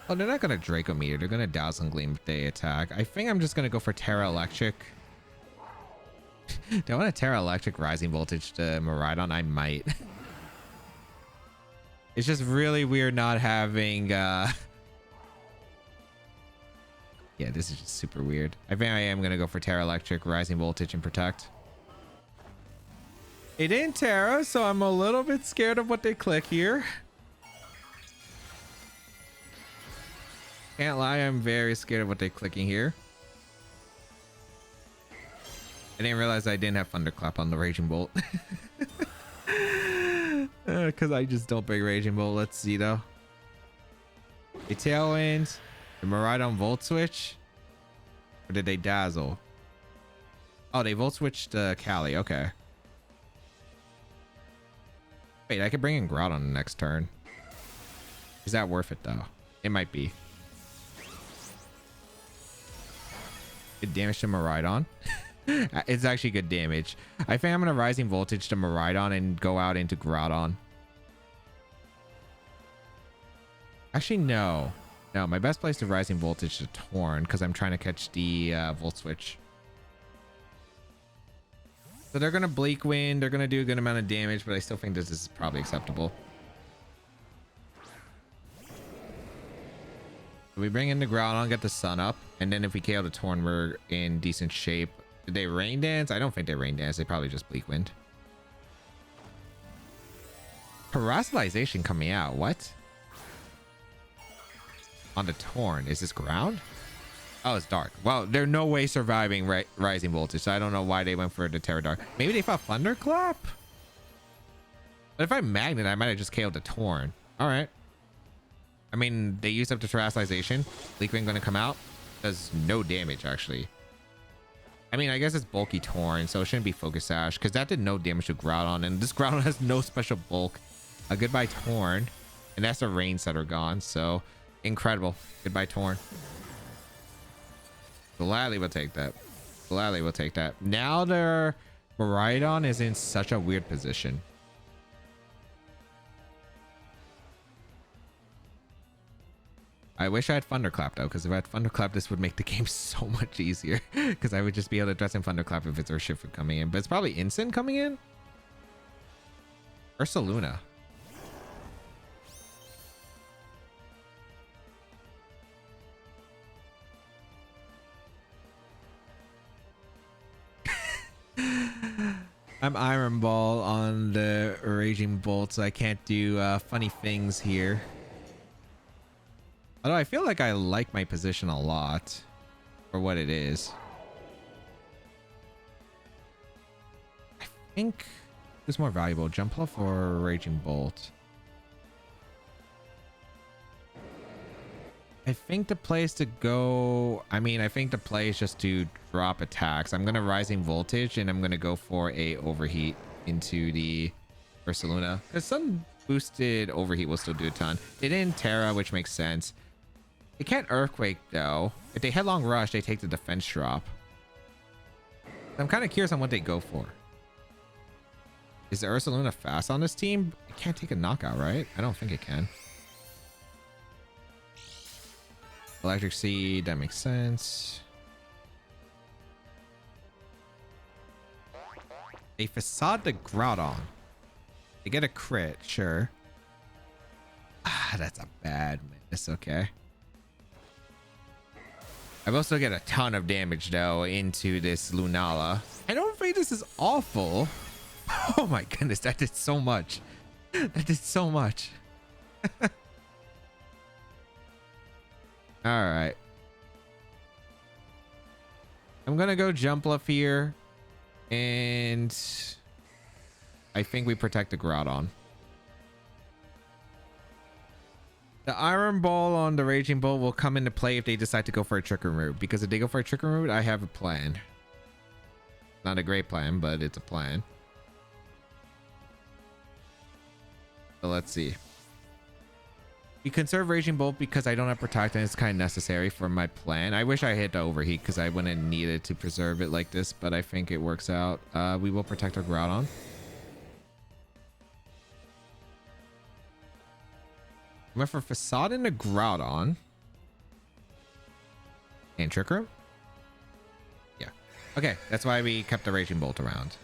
A: Oh, they're not gonna Draco Meteor. They're gonna Dazzling Gleam if they attack. I think I'm just gonna go for Terra Electric. Do I want to Terra Electric Rising Voltage to Miraidon? I might. It's just really weird not having yeah, this is just super weird. I think I am gonna go for Terra Electric Rising Voltage and Protect. It didn't Terra, so I'm a little bit scared of what they click here. Can't lie, I'm very scared of what they're clicking here. I didn't realize I didn't have Thunderclap on the Raging Bolt. Because I just don't pick Raging Bolt. Let's see though. A Tailwind, the Miraidon Volt Switch, or did they Dazzle? Oh, they Volt Switched Cali. Okay. Wait, I could bring in Groudon on the next turn. Is that worth it though? It might be. Good damage to Miraidon. It's actually good damage. I think I'm gonna Rising Voltage to Miraidon and go out into Groudon. Actually, no. No, my best place to Rising Voltage to Torn because I'm trying to catch the Volt Switch. So they're gonna Bleak Wind. They're gonna do a good amount of damage, but I still think this is probably acceptable. So we bring in the Groudon, get the Sun up, and then if we KO the Torn, we're in decent shape. Did they Rain Dance? I don't think they Rain Dance. They probably just Bleak Wind. Paralyzation coming out. What? On the Torn. Is this ground? Oh, it's dark. Well, they're no way surviving Rising Voltage, so I don't know why they went for the Terra Dark. Maybe they fought Thunderclap? But if I Magnet, I might have just KO'd the Torn. All right. I mean, they used up the Terastallization. Bleak Wind going to come out. Does no damage, actually. I mean, I guess it's bulky Torn, so it shouldn't be Focus Sash, because that did no damage to Groudon, and this Groudon has no special bulk. A goodbye Torn, and that's the Rain Setter gone, so incredible. Goodbye Torn. Gladly will take that. Gladly will take that. Now their Miraidon is in such a weird position. I wish I had Thunderclap though, because if I had Thunderclap, this would make the game so much easier. Because I would just be able to dress in Thunderclap if it's Urshifu coming in. But it's probably Instant coming in? Ursaluna. I'm Iron Ball on the Raging Bolt, so I can't do funny things here. Although I feel like I like my position a lot for what it is. I think who's more valuable, Jumpluff or Raging Bolt? I think the play is to go. I mean, I think the play is just to drop attacks. I'm gonna Rising Voltage and I'm gonna go for a Overheat into the Ursaluna. Because some boosted Overheat will still do a ton. It didn't Terra, which makes sense. They can't Earthquake though. If they Headlong Rush, they take the defense drop. I'm kind of curious on what they go for. Is the Ursaluna fast on this team? It can't take a knockout, right? I don't think it can. Electric Seed, that makes sense. They Facade the Groudon. They get a crit, sure. Ah, that's a bad miss, okay. I've also get a ton of damage though into this Lunala. I don't think this is awful. Oh my goodness, that did so much. That did so much. All right. I'm gonna go Jumpluff here, and I think we protect the Groudon. The Iron Ball on the Raging Bull will come into play if they decide to go for a Trick Room route, because if they go for a Trick Room route, I have a plan. Not a great plan, but it's a plan. So let's see. We conserve Raging Bolt because I don't have Protect, and it's kind of necessary for my plan. I wish I hit the Overheat because I wouldn't need it to preserve it like this, but I think it works out. We will protect our Groudon. I went for Facade into Groudon. And Trick Room? Yeah. Okay, that's why we kept the Raging Bolt around.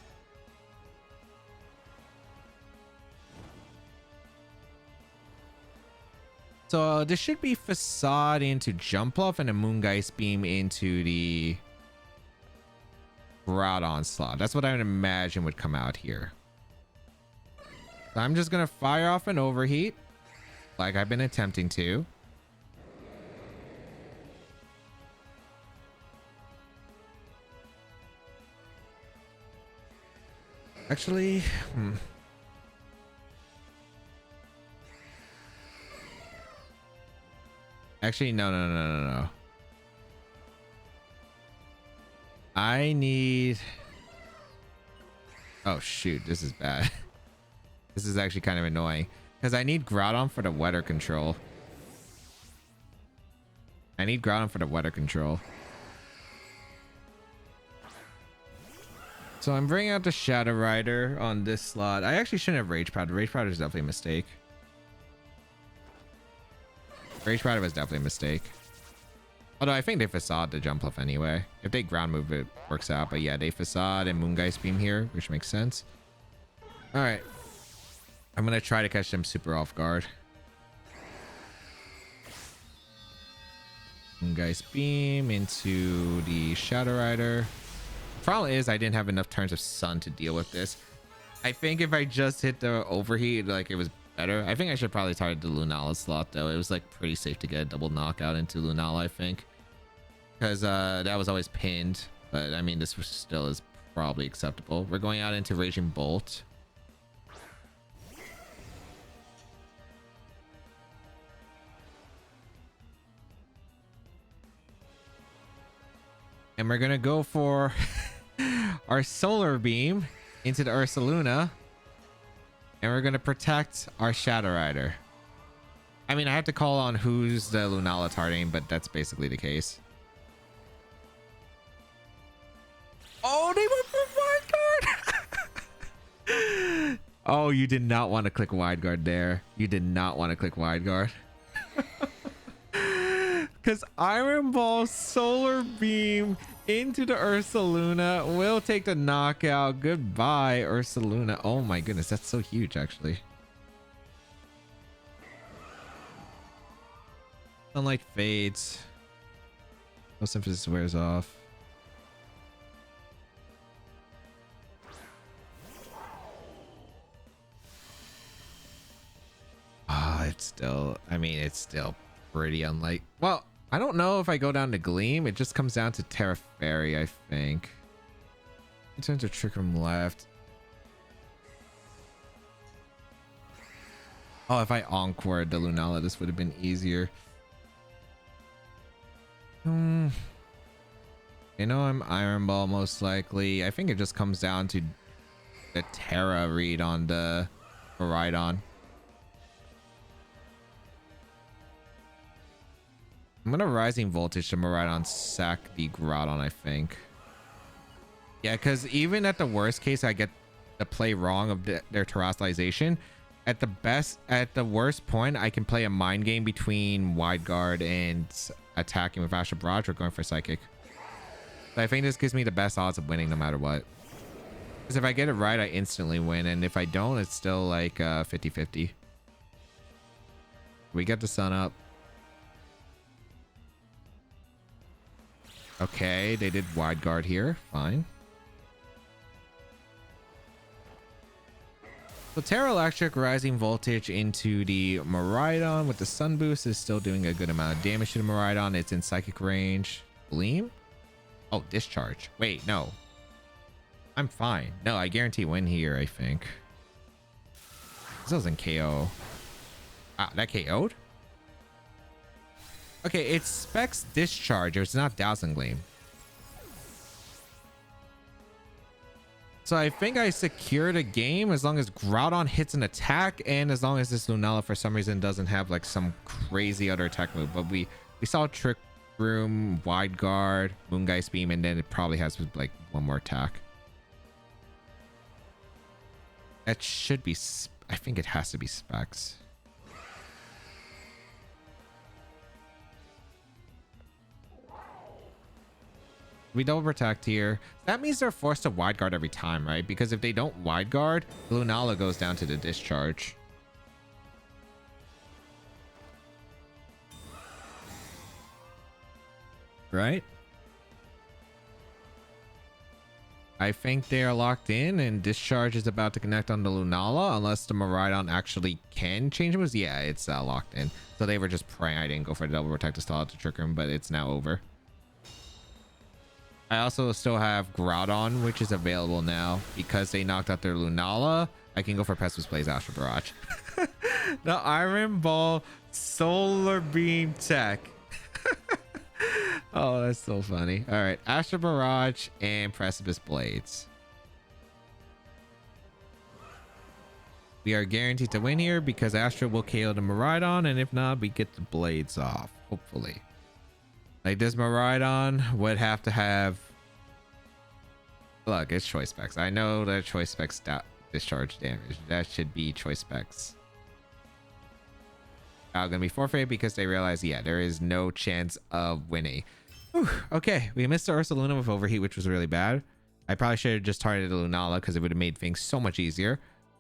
A: So this should be Facade into Jumpluff and a Moongeist Beam into the Groudon slot. That's what I would imagine would come out here. So I'm just going to fire off an Overheat like I've been attempting to. Actually, Actually, no. I need... Oh, shoot. This is bad. This is actually kind of annoying. Because I need Groudon for the weather control. So I'm bringing out the Shadow Rider on this slot. I actually shouldn't have Rage Powder. Rage Powder is definitely a mistake. Rage Powder was definitely a mistake. Although I think they Facade the Jumpluff anyway. If they ground move, it works out. But yeah, they Facade and Moongeist Beam here, which makes sense. All right. I'm going to try to catch them super off guard. Moongeist Beam into the Shadow Rider. Problem is I didn't have enough turns of Sun to deal with this. I think if I just hit the Overheat, like it was better. I think I should probably target the Lunala slot though. It was like pretty safe to get a double knockout into Lunala, I think. Because that was always pinned. But I mean, this still is probably acceptable. We're going out into Raging Bolt. And we're going to go for our Solar Beam into the Ursaluna. And we're going to protect our Shadow Rider. I mean, I have to call on who's the Lunala targeting, but that's basically the case. Oh, they went for Wide Guard! Oh, you did not want to click Wide Guard there. You did not want to click Wide Guard. Because Iron Ball Solar Beam into the Ursaluna will take the knockout. Goodbye, Ursaluna. Oh my goodness, that's so huge, actually. Sunlight fades. No Synthesis wears off. Ah, it's still... I mean, it's still pretty unlike... Well, I don't know if I go down to Gleam. It just comes down to Terra Fairy, I think. In terms of Trick Room left. Oh, if I Encored the Lunala, this would have been easier. You know, I'm Iron Ball most likely. I think it just comes down to the Terra read on the Groudon. I'm gonna Rising Voltage to Miraidon sack the Groudon, I think. Yeah, because even at the worst case, I get the play wrong of their terrestrialization. At the worst point, I can play a mind game between Wide Guard and attacking with Astral Barrage or going for Psychic. So I think this gives me the best odds of winning no matter what. Because if I get it right, I instantly win. And if I don't, it's still like 50-50. We get the sun up. Okay, they did Wide Guard here. Fine. So Terra Electric rising voltage into the Miraidon with the Sun Boost is still doing a good amount of damage to the Miraidon. It's in psychic range. Gleam? Oh, discharge. Wait, no. I'm fine. No, I guarantee win here, I think. This doesn't KO. Ah, that KO'd? Okay, it specs discharge. It's not Dazzling Gleam. So I think I secured a game as long as Groudon hits an attack and as long as this Lunala for some reason doesn't have like some crazy other attack move. But we saw Trick Room, Wide Guard, Moongeist Beam, and then it probably has like one more attack. That should be, I think it has to be specs. We double protect here. That means they're forced to wide guard every time, right? Because if they don't wide guard, Lunala goes down to the discharge. Right? I think they are locked in and discharge is about to connect on the Lunala unless the Miraidon actually can change moves. Yeah, it's locked in. So they were just praying I didn't go for the double protect to stall out the Trick Room, but it's now over. I also still have Groudon, which is available now because they knocked out their Lunala. I can go for Pestilence Blaze Astral Barrage. The Iron Ball Solar Beam Tech. Oh, that's so funny. All right, Astral Barrage and Precipice Blades. We are guaranteed to win here because Astral will KO the Miraidon, and if not, we get the Blades off, hopefully. Like this Miraidon would have to have, look, it's choice specs. I know that choice specs discharge damage. That should be choice specs. Now gonna be forfeit because they realize, yeah, there is no chance of winning. Whew, okay, we missed the Ursaluna with overheat, which was really bad. I probably should have just targeted the Lunala because it would have made things so much easier.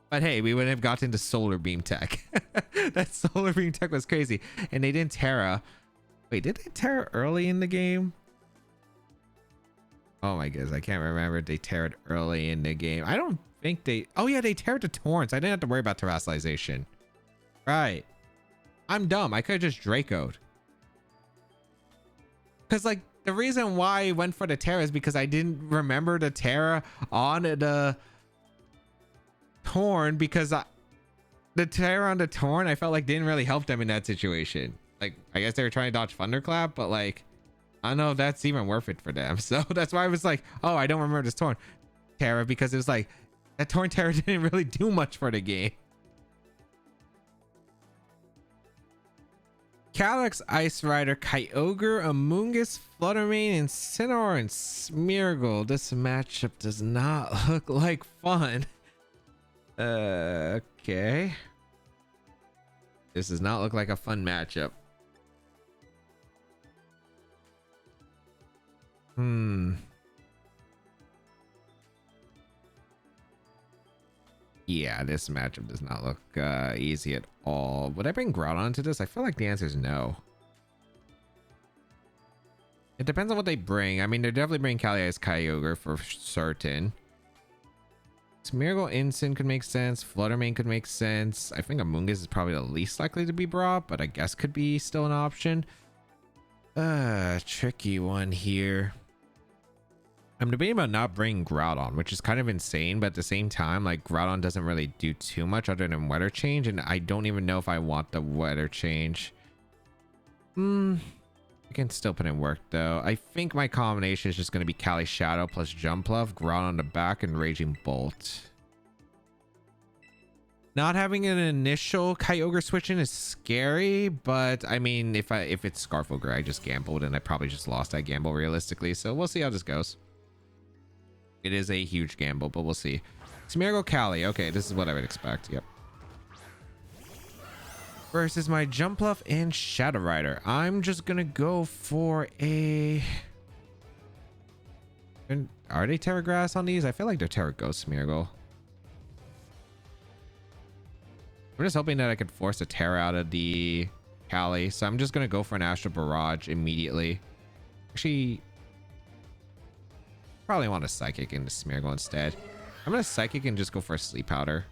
A: But hey, we wouldn't have gotten to Solar Beam Tech. That Solar Beam Tech was crazy. And they didn't Terra. Wait, did they Terra early in the game? Oh my goodness, I can't remember if they Terra'd early in the game. I don't think they... Oh yeah, they Terra'd the Torrents. I didn't have to worry about Terrestrialization. Right. I'm dumb. I could have just Draco'd. Because like, the reason why I went for the Terra is because I didn't remember the Terra on the Torn because the Terra on the Torn, I felt like didn't really help them in that situation. Like, I guess they were trying to dodge Thunderclap, but like, I don't know if that's even worth it for them. So that's why I was like, oh, I don't remember this Torn Terra because it was like, that Torn Terra didn't really do much for the game. Calyx, Ice Rider, Kyogre, Amoonguss, Fluttermane, Incineroar, and Smeargle. This matchup does not look like fun. Okay. This does not look like a fun matchup. Yeah, this matchup does not look easy at all. Would I bring Groudon into this? I feel like the answer is no. It depends on what they bring. I mean, they're definitely bringing Calyx Kyogre for certain. Smeargle Incin could make sense. Fluttermane could make sense. I think Amoonguss is probably the least likely to be brought, but I guess could be still an option. Tricky one here. I'm debating about not bringing Groudon, which is kind of insane, but at the same time, like, Groudon doesn't really do too much other than weather change, and I don't even know if I want the weather change. I can still put in work though. I think my combination is just going to be Cali Shadow plus Jumpluff, Groudon on the back, and Raging Bolt. Not having an initial Kyogre switch in is scary, but I mean, if it's Scarf Ogre, I just gambled, and I probably just lost that gamble realistically, so we'll see how this goes. It is a huge gamble, but we'll see. Smeargle Cali. Okay, this is what I would expect. Yep. Versus my Jumpluff and Shadow Rider. I'm just gonna go for a... Are they Terra Grass on these? I feel like they're Terra Ghost Smeargle. I'm just hoping that I could force a Terra out of the Cali. So I'm just gonna go for an Astral Barrage immediately. Actually... probably want a Psychic into Smeargle instead. I'm gonna Psychic and just go for a Sleep Powder.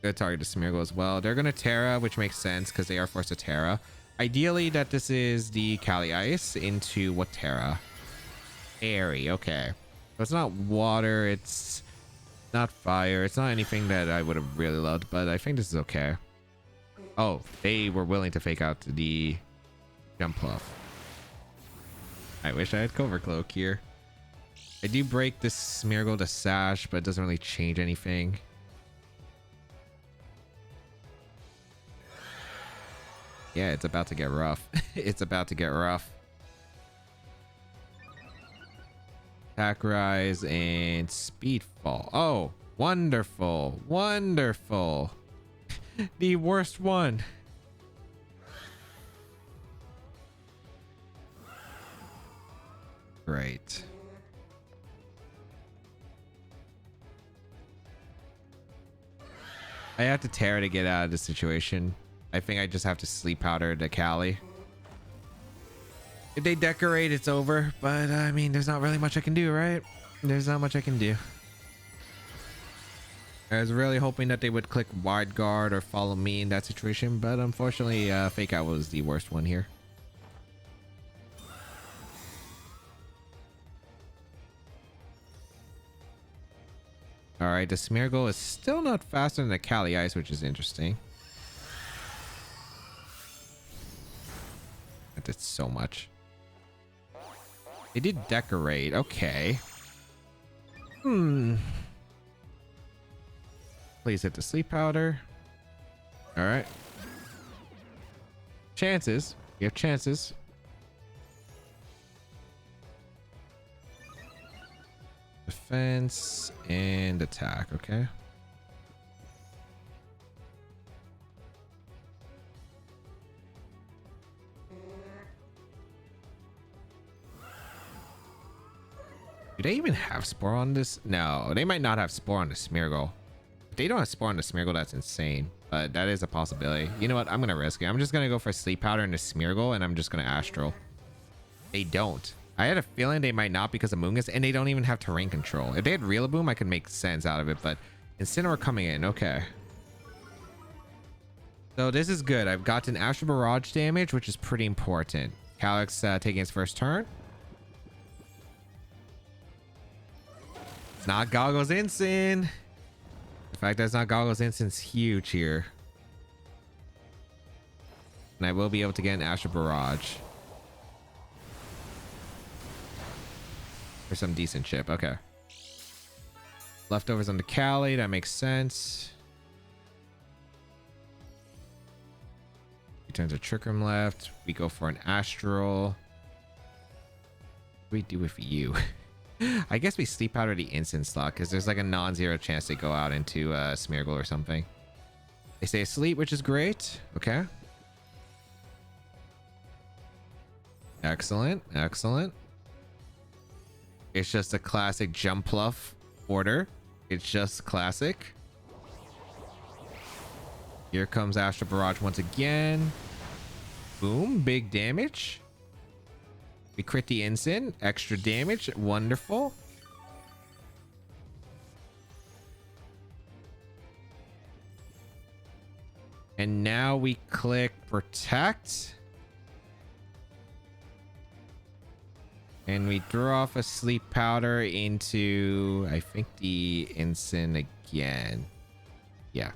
A: Good target to Smeargle as well. They're gonna Terra, which makes sense because they are forced to Terra. Ideally, that this is the Cali Ice into what Terra? Airy. Okay. So it's not water. It's not fire. It's not anything that I would have really loved, but I think this is okay. Oh, they were willing to fake out the Jumpluff. I wish I had Cover Cloak here. I do break this Smeargle to Sash, but it doesn't really change anything. Yeah, it's about to get rough. It's about to get rough. Attack Rise and Speed Fall. Oh, wonderful. Wonderful. The worst one. Great. I have to Terra to get out of this situation. I think I just have to Sleep Powder the Cali. If they decorate, it's over. But I mean, there's not really much I can do, right? There's not much I can do. I was really hoping that they would click Wide Guard or Follow Me in that situation, but unfortunately, Fake Out was the worst one here. All right, the Smeargle is still not faster than the Cali Ice, which is interesting. That did so much. They did decorate. Okay. Please hit the Sleep Powder. All right. Chances. We have chances. Defense and attack. Okay. Do they even have Spore on this? No, they might not have Spore on the Smeargle. If they don't have Spore on the Smeargle, that's insane. But that is a possibility. You know what? I'm going to risk it. I'm just going to go for Sleep Powder and the Smeargle, and I'm just going to Astral. They don't. I had a feeling they might not because of Moongus, and they don't even have terrain control. If they had Rillaboom, I could make sense out of it, but Incineroar coming in. Okay. So this is good. I've gotten Astral Barrage damage, which is pretty important. Calyx taking his first turn. It's not Goggles Instant. The fact that it's not Goggles Instant is huge here. And I will be able to get an Astral Barrage. For some decent chip. Okay. Leftovers on the Cali. That makes sense. He turns a Trick Room left. We go for an Astral. What do we do with you? I guess we Sleep Powder the instant slot because there's like a non-zero chance they go out into Smeargle or something. They stay asleep, which is great. Okay. Excellent. Excellent. It's just a classic Jumpluff order. It's just classic. Here comes Astral Barrage once again. Boom. Big damage. We crit the Ensign. Extra damage. Wonderful. And now we click Protect. And we throw off a Sleep Powder into, I think, the Ensign again. Yeah.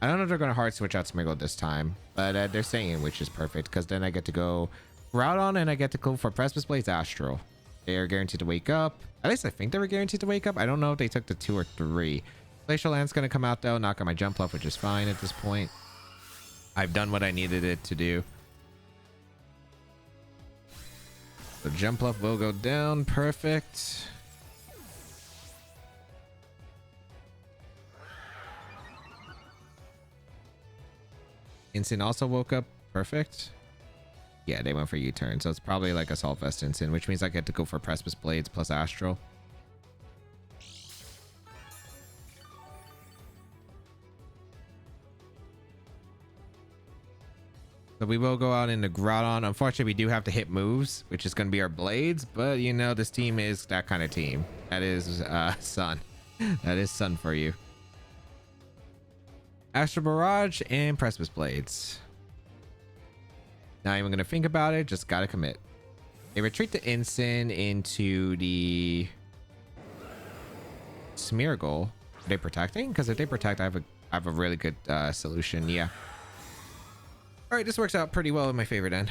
A: I don't know if they're going to hard switch out Smeargle this time, but they're staying, which is perfect because then I get to go Groudon and I get to go for Precipice Blaze Astral. They are guaranteed to wake up. At least I think they were guaranteed to wake up. I don't know if they took the 2 or 3. Glacial Land's going to come out though, knock out my Jumpluff, which is fine at this point. I've done what I needed it to do. So Jumpluff will go down. Perfect. Ensign also woke up. Perfect. Yeah, they went for U-turn. So it's probably like Assault Vest Ensign, which means I get to go for Precipice Blades plus Astral. So we will go out into Groudon. Unfortunately, we do have to hit moves, which is going to be our Blades. But, you know, this team is that kind of team. That is Sun. That is Sun for you. Astral Barrage and Precipice Blades. Not even gonna think about it, just gotta commit. They retreat the Ensign into the Smeargle. Are they protecting? Because if they protect, I have a really good solution. Yeah. All right, this works out pretty well in my favor then.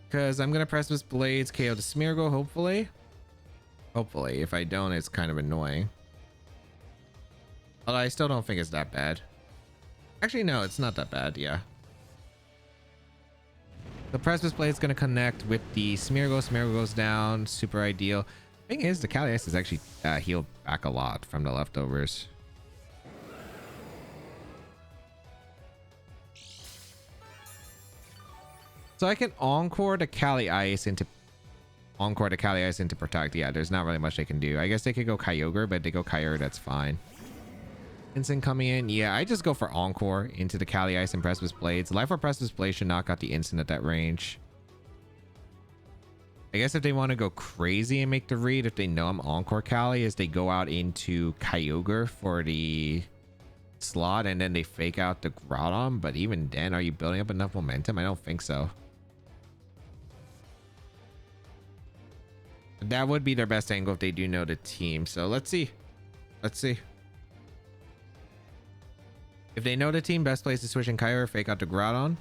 A: Because I'm gonna Precipice Blades, KO the Smeargle, hopefully. Hopefully, if I don't, it's kind of annoying. Although I still don't think it's that bad. Actually, no, it's not that bad. Yeah. The Precipice Blade is going to connect with the Smeargle. Smeargle goes down. Super ideal. Thing is, the Cali Ice is actually healed back a lot from the leftovers. So I can Encore the Cali Ice into Protect. Yeah, there's not really much they can do. I guess they could go Kyogre, but if they go Kyogre, that's fine. Instant coming in. Yeah, I just go for Encore into the Cali Ice and Precipice Blades. Life or Precipice Blade should knock out the instant at that range. I guess if they want to go crazy and make the read, if they know I'm Encore Cali, is they go out into Kyogre for the slot and then they fake out the Groudon. But even then, are you building up enough momentum? I don't think so. That would be their best angle if they do know the team. So let's see. Let's see. If they know the team, best place to switch in Kyogre, fake out to Groudon.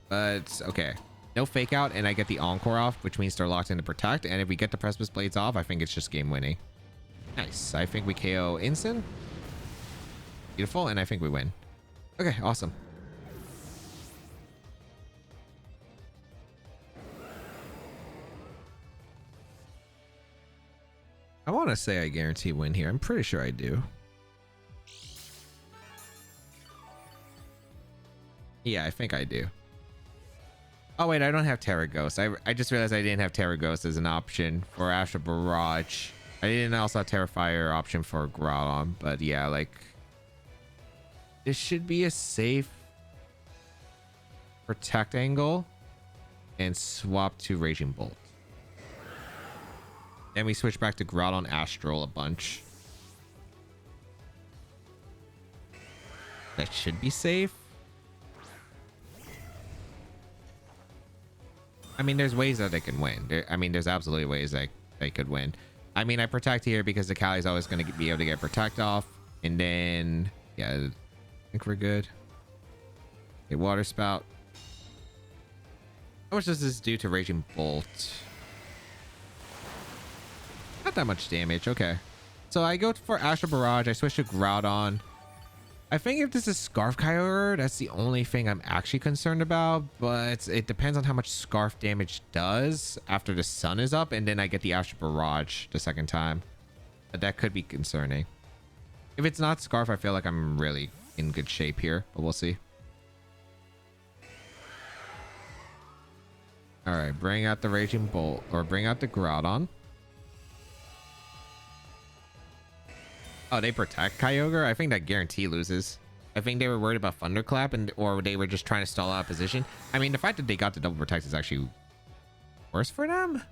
A: But okay, no fake out, and I get the Encore off, which means they're locked into Protect. And if we get the Precipice Blades off, I think it's just game winning. Nice. I think we KO Instant. Beautiful, and I think we win. Okay, awesome. I want to say I guarantee win here. I'm pretty sure I do. Yeah, I think I do. Oh wait, I don't have Terra Ghost. I just realized I didn't have Terra Ghost as an option for Astral Barrage. I didn't also have Terra Fire option for Groudon, but yeah, like this should be a safe Protect angle and swap to Raging Bolt. Then we switch back to Groudon Astral a bunch. That should be safe. I mean, there's ways that they can win. There's absolutely ways that they could win. I mean, I Protect here because the Cali's always going to be able to get Protect off. And then, yeah, I think we're good. Okay, Water Spout. How much does this do to Raging Bolt? Not that much damage. Okay. So I go for Astral Barrage. I switch to Groudon. I think if this is Scarf Kyogre, that's the only thing I'm actually concerned about. But it depends on how much Scarf damage does after the sun is up. And then I get the Astral Barrage the second time. But that could be concerning. If it's not Scarf, I feel like I'm really in good shape here. But we'll see. Alright, bring out the Raging Bolt. Or bring out the Groudon. Oh, they Protect Kyogre? I think that guarantee loses. I think they were worried about Thunderclap, or they were just trying to stall out position. I mean, the fact that they got the double Protect is actually worse for them.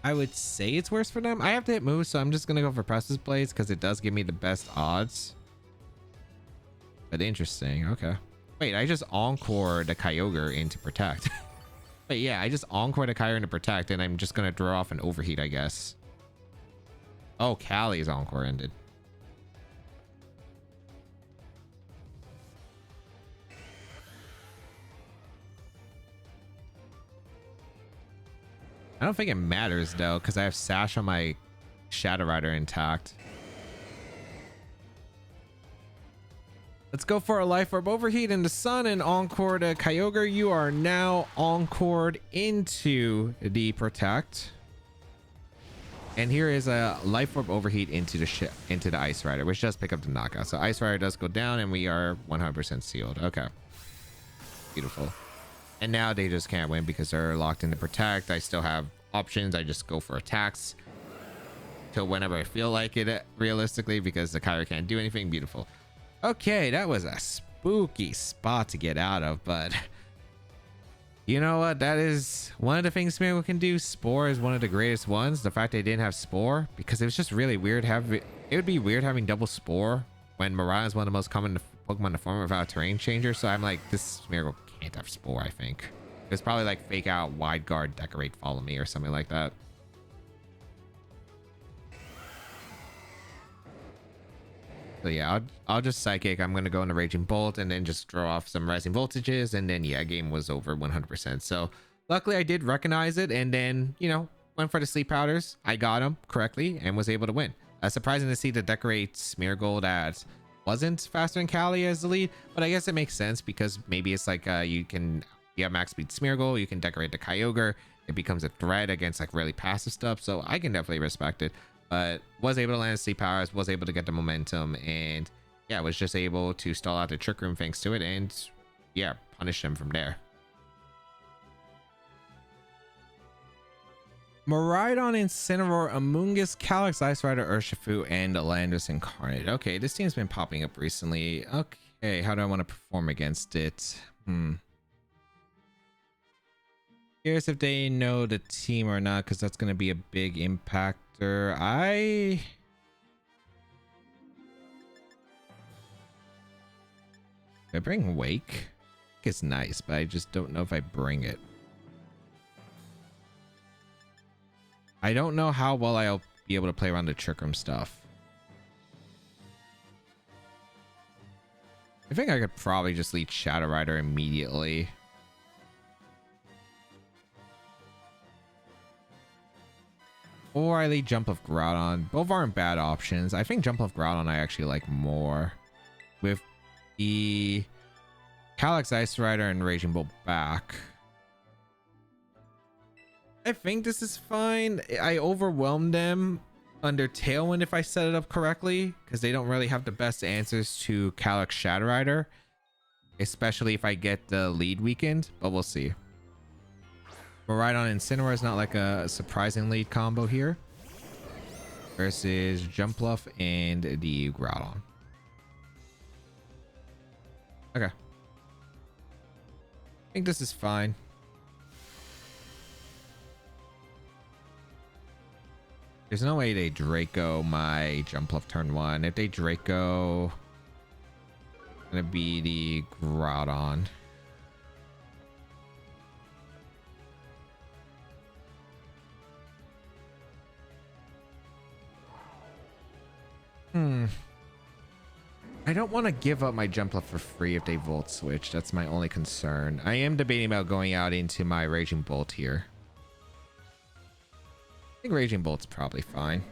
A: I would say it's worse for them. I have to hit moves, so I'm just going to go for Precipice Blades because it does give me the best odds. But interesting. Okay. Wait, I just Encore the Kyogre into Protect. But yeah, I just Encore the Kyogre into Protect, and I'm just going to draw off an Overheat, I guess. Oh, Cali's Encore ended. I don't think it matters though, because I have Sash on my Shadow Rider intact. Let's go for a Life Orb Overheat in the sun and Encore to Kyogre. You are now Encored into the Protect. And here is a Life Orb Overheat into the Ice Rider, which does pick up the knockout. So Ice Rider does go down and we are 100% sealed. Okay. Beautiful. And now they just can't win because they're locked into Protect. I still have options. I just go for attacks till whenever I feel like it, realistically, because the Kyogre can't do anything. Beautiful. Okay, that was a spooky spot to get out of, but you know what? That is one of the things Smeargle can do. Spore is one of the greatest ones. The fact they didn't have Spore, because it was just really weird It would be weird having double Spore when Miraidon is one of the most common Pokemon to form without a terrain changer. So I'm like, this Smeargle can't have Spore, I think. It's probably like fake out, Wide Guard, Decorate, Follow Me or something like that. So yeah, I'll just Psychic. I'm going to go into Raging Bolt and then just throw off some Rising Voltages. And then, yeah, game was over 100%. So luckily I did recognize it and then, you know, went for the Sleep Powders. I got them correctly and was able to win. Surprising to see the Decorate Smeargle that wasn't faster than Cali as the lead. But I guess it makes sense because maybe it's like you have max speed Smeargle. You can decorate the Kyogre. It becomes a threat against like really passive stuff. So I can definitely respect it. But was able to land Sleep Powers, was able to get the momentum, and yeah, was just able to stall out the Trick Room thanks to it, and yeah, punish them from there. Miraidon, Incineroar, Amoonguss, Calyx, Ice Rider, Urshifu, and Landorus Incarnate. Okay, this team's been popping up recently. Okay, how do I want to perform against it? Curious if they know the team or not, because that's going to be a big impactor. I bring Wake. It's nice, but I just don't know if I bring it. I don't know how well I'll be able to play around the Trick Room stuff. I think I could probably just lead Shadow Rider immediately. Or I lead Jumpluff Groudon. Both aren't bad options. I think Jumpluff Groudon I actually like more. With the Calyx, Ice Rider, and Raging Bolt back. I think this is fine. I overwhelmed them under Tailwind if I set it up correctly, because they don't really have the best answers to Calyx Shadow Rider, especially if I get the lead weakened, but we'll see. Miraidon Incineroar is not like a surprising lead combo here versus Jumpluff and the Groudon. Okay. I think this is fine. There's no way they Draco my Jumpluff turn 1. If they Draco, it's gonna be the Groudon. I don't want to give up my Jumpluff for free if they Volt Switch. That's my only concern. I am debating about going out into my Raging Bolt here. I think Raging Bolt's probably fine.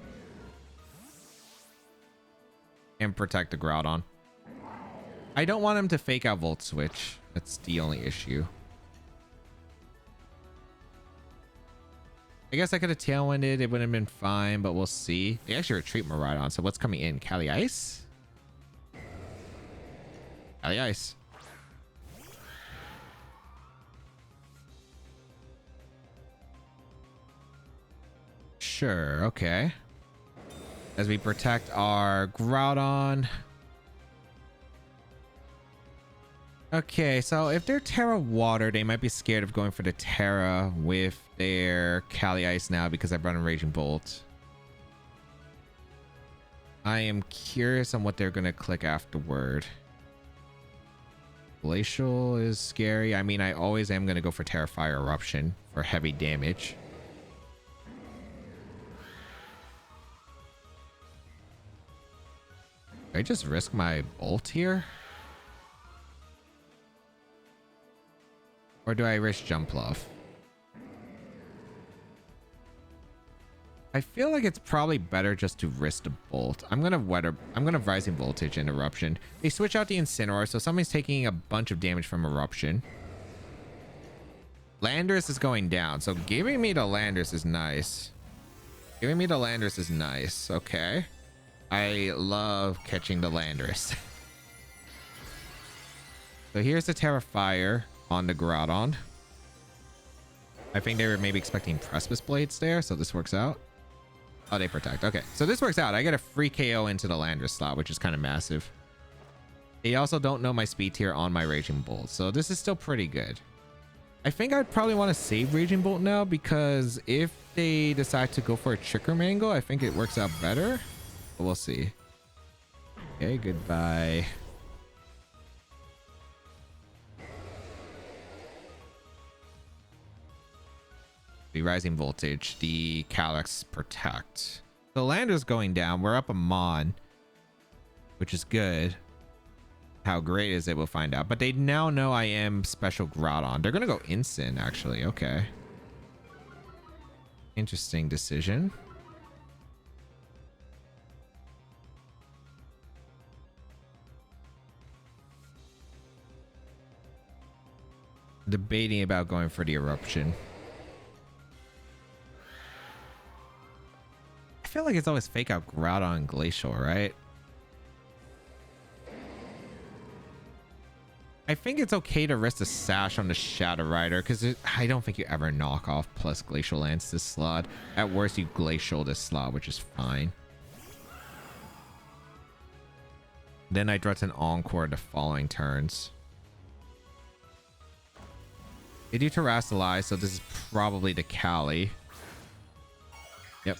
A: And protect the Groudon. I don't want him to fake out Volt Switch. That's the only issue. I guess I could have Tailwinded. It would have been fine, but we'll see. They actually retreat Miraidon. So what's coming in? Cali Ice? Cali Ice. Sure, okay. As we protect our Groudon. Okay, so if they're Terra Water, they might be scared of going for the Terra with their Cali Ice now because I brought in Raging Bolt. I am curious on what they're going to click afterward. Glacial is scary. I mean, I always am going to go for Terra Fire Eruption for heavy damage. Do I just risk my Bolt here? Or do I risk Jumpluff? I feel like it's probably better just to risk the Bolt. I'm gonna Rising Voltage and Eruption. They switch out the Incineroar, so somebody's taking a bunch of damage from Eruption. Landorus is going down, so giving me the Landorus is nice. Giving me the Landorus is nice. Okay. I love catching the Landorus. So here's the Terra Fire on the Groudon. I think they were maybe expecting Precipice Blades there, so this works out. Oh, they protect. Okay, so this works out. I get a free KO into the Landorus slot, which is kind of massive. They also don't know my speed tier on my Raging Bolt, so this is still pretty good. I think I'd probably want to save Raging Bolt now, because if they decide to go for a Trick Room angle, I think it works out better. But we'll see. Okay, goodbye. The rising voltage, the Calyx protect. The lander's going down. We're up a Mon, which is good. How great is it? We'll find out. But they now know I am special Groudon. They're gonna go instant, actually. Okay. Interesting decision. Debating about going for the eruption. I feel like it's always fake out Groudon and Glacial, right? I think it's okay to rest a sash on the Shadow Rider because I don't think you ever knock off plus Glacial Lance this slot. At worst, you Glacial this slot, which is fine. Then I threat an Encore the following turns. They do Terrasilize, so this is probably the Cali. Yep.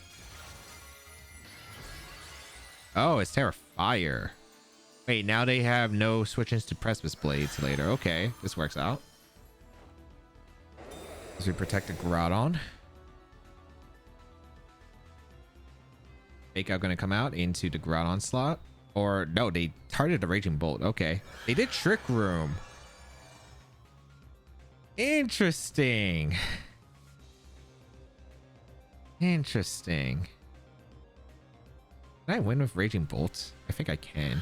A: Oh, it's Terrafire. Wait, now they have no switch-ins to Precipice Blades later. Okay, this works out. As we protect the Groudon. Fake Out gonna come out into the Groudon slot. Or, no, they targeted the Raging Bolt. Okay. They did Trick Room. Interesting. Interesting. Can I win with Raging Bolt? I think I can.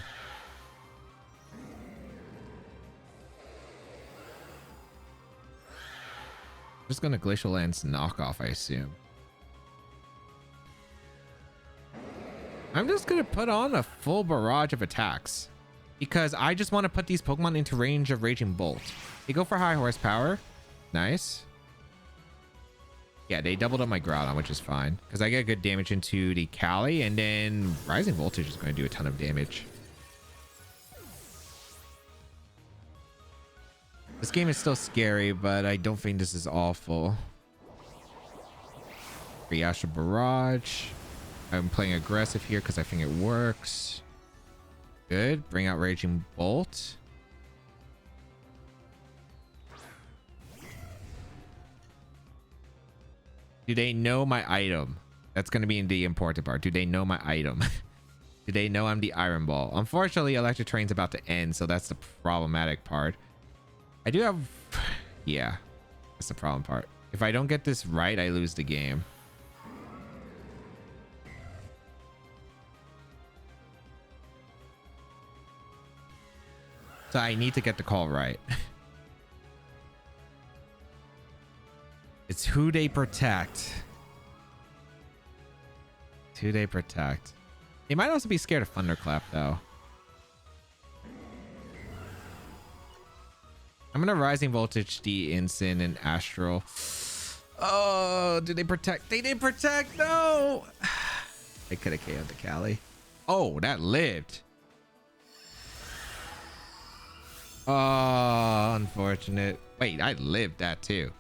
A: Just gonna Glacial Lance knockoff, I assume. I'm just gonna put on a full barrage of attacks because I just want to put these Pokemon into range of Raging Bolt. They go for high horsepower. Nice. Yeah, they doubled up my Groudon, which is fine because I get good damage into the Cali, and then Rising Voltage is going to do a ton of damage. This game is still scary, but I don't think this is awful. Free Astral Barrage. I'm playing aggressive here because I think it works. Good. Bring out Raging Bolt. Do they know my item? That's going to be the important part. Do they know my item? Do they know I'm the Iron Ball? Unfortunately, Electric Train's about to end, so that's the problematic part. I do have... Yeah, that's the problem part. If I don't get this right, I lose the game. So I need to get the call right. It's who they protect. It's who they protect. They might also be scared of Thunderclap, though. I'm gonna Rising Voltage the Instant and Astral. Oh, do they protect? They didn't protect. No. I could have KO'd the Cali. Oh, that lived. Oh, unfortunate. Wait, I lived that too.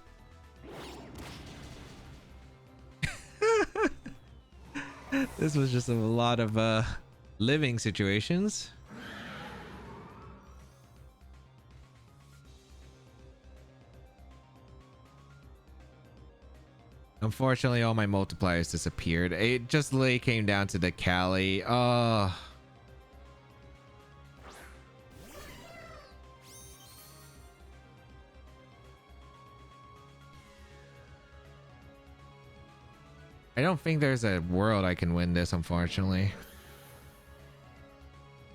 A: This was just a lot of living situations. Unfortunately, all my multipliers disappeared. It just came down to the Cali. Oh. I don't think there's a world I can win this, unfortunately.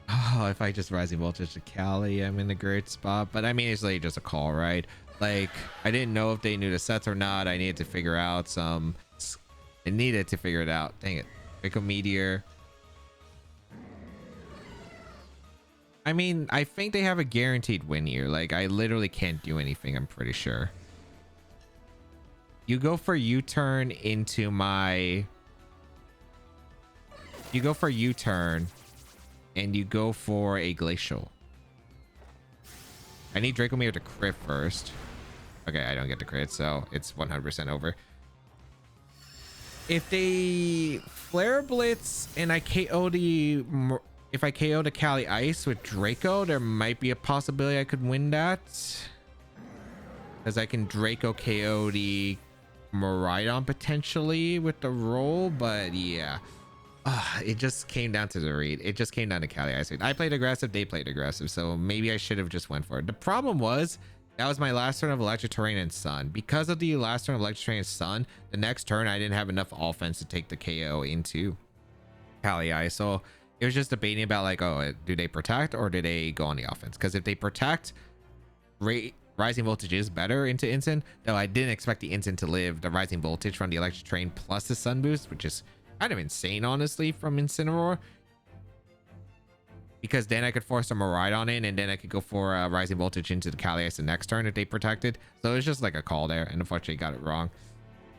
A: Oh, if I just Rising Voltage to Cali, I'm in a great spot. But I mean, it's like just a call, right? Like, I didn't know if they knew the sets or not. I needed to figure out some... I needed to figure it out. Dang it. Draco Meteor. I mean, I think they have a guaranteed win here. Like, I literally can't do anything, I'm pretty sure. You go for U-turn into my... You go for U-turn, and you go for a Glacial. I need Draco Meteor to crit first. Okay, I don't get the crit, so it's 100% over. If they Flare Blitz and I KO the if I KO the Cali Ice with Draco, there might be a possibility I could win that, because I can Draco KO the Miraidon potentially with the roll. But yeah, it just came down to the read. It just came down to Cali Ice. I played aggressive, they played aggressive, so maybe I should have just went for it. The problem was that was my last turn of Electric Terrain and Sun. Because of the last turn of Electric Terrain and Sun, the next turn I didn't have enough offense to take the KO into Cali Ice. So it was just debating about like, oh, do they protect or do they go on the offense? Because if they protect, Rising Voltage is better into Instant, though I didn't expect the Instant to live the Rising Voltage from the Electric Terrain plus the Sun boost, which is kind of insane, honestly, from Incineroar. Because then I could force a Miraidon in, and then I could go for Rising Voltage into the Cali Ice the next turn if they protected. So it was just like a call there, and unfortunately got it wrong.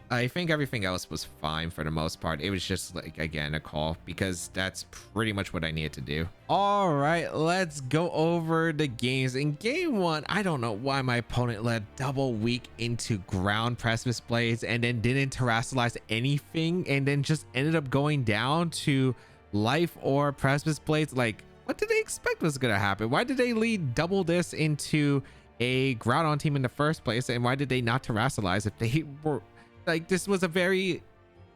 A: I think everything else was fine for the most part. It was just like, again, a call, because that's pretty much what I needed to do. All right, let's go over the games. In game one, I don't know why my opponent led double weak into ground Precipice Blades and then didn't terrestrialize anything, and then just ended up going down to Life or Precipice Blades. Like, what did they expect was gonna happen? Why did they lead double this into a Groudon team in the first place, and why did they not terrestrialize if they were like, this was a very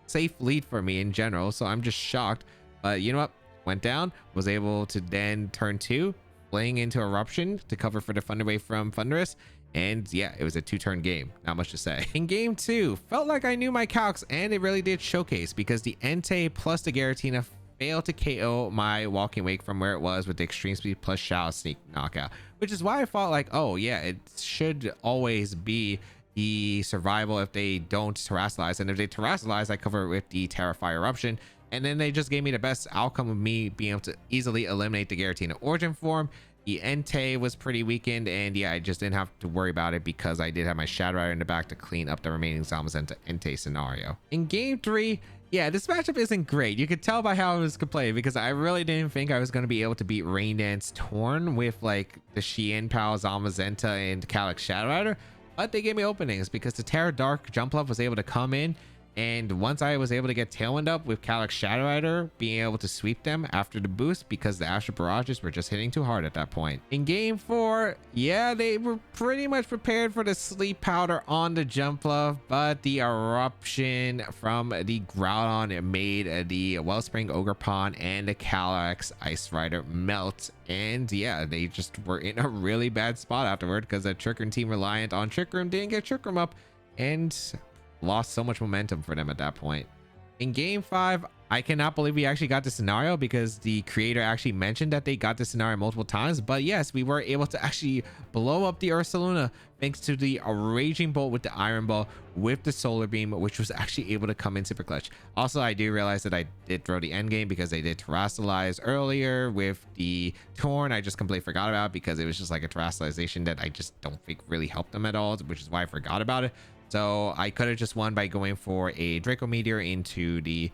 A: safe lead for me in general? So I'm just shocked. But you know what, went down, was able to then turn 2 playing into Eruption to cover for the Thunder Wave from Thunderous, and yeah, it was a 2-turn game, not much to say. In game 2, felt like I knew my calcs, and it really did showcase, because the Entei plus the Giratina failed to KO my Walking Wake from where it was with the Extreme Speed plus Shadow Sneak knockout, which is why I thought like, oh yeah, it should always be the survival if they don't terrestrialize, and if they terrestrialize, I cover it with the Terrify Eruption, and then they just gave me the best outcome of me being able to easily eliminate the Giratina Origin form. The Entei was pretty weakened, and yeah, I just didn't have to worry about it because I did have my Shadow Rider in the back to clean up the remaining Zamazenta Entei scenario. In game 3, yeah, this matchup isn't great. You could tell by how I was playing, because I really didn't think I was going to be able to beat Rain Dance Torn with like the Xian Pao, Zamazenta, and Calyx Shadow Rider. But they gave me openings, because the Terra Dark Jumpluff was able to come in, and once I was able to get Tailwind up with Calyx Shadow Rider, being able to sweep them after the boost, because the Astral Barrages were just hitting too hard at that point. In game 4, yeah, they were pretty much prepared for the Sleep Powder on the Jumpluff, but the Eruption from the Groudon made the Wellspring Ogerpon and the Calyx Ice Rider melt. And yeah, they just were in a really bad spot afterward, because the Trick Room team reliant on Trick Room didn't get Trick Room up, and lost so much momentum for them at that point. In game 5, I cannot believe we actually got the scenario, because the creator actually mentioned that they got the scenario multiple times. But yes, we were able to actually blow up the Ursaluna thanks to the Raging Bolt with the Iron Ball with the Solar Beam, which was actually able to come in super clutch. Also, I do realize that I did throw the end game, because they did terrestrialize earlier with the Torn. I just completely forgot about it, because it was just like a terrestrialization that I just don't think really helped them at all, which is why I forgot about it. So I could have just won by going for a Draco Meteor into the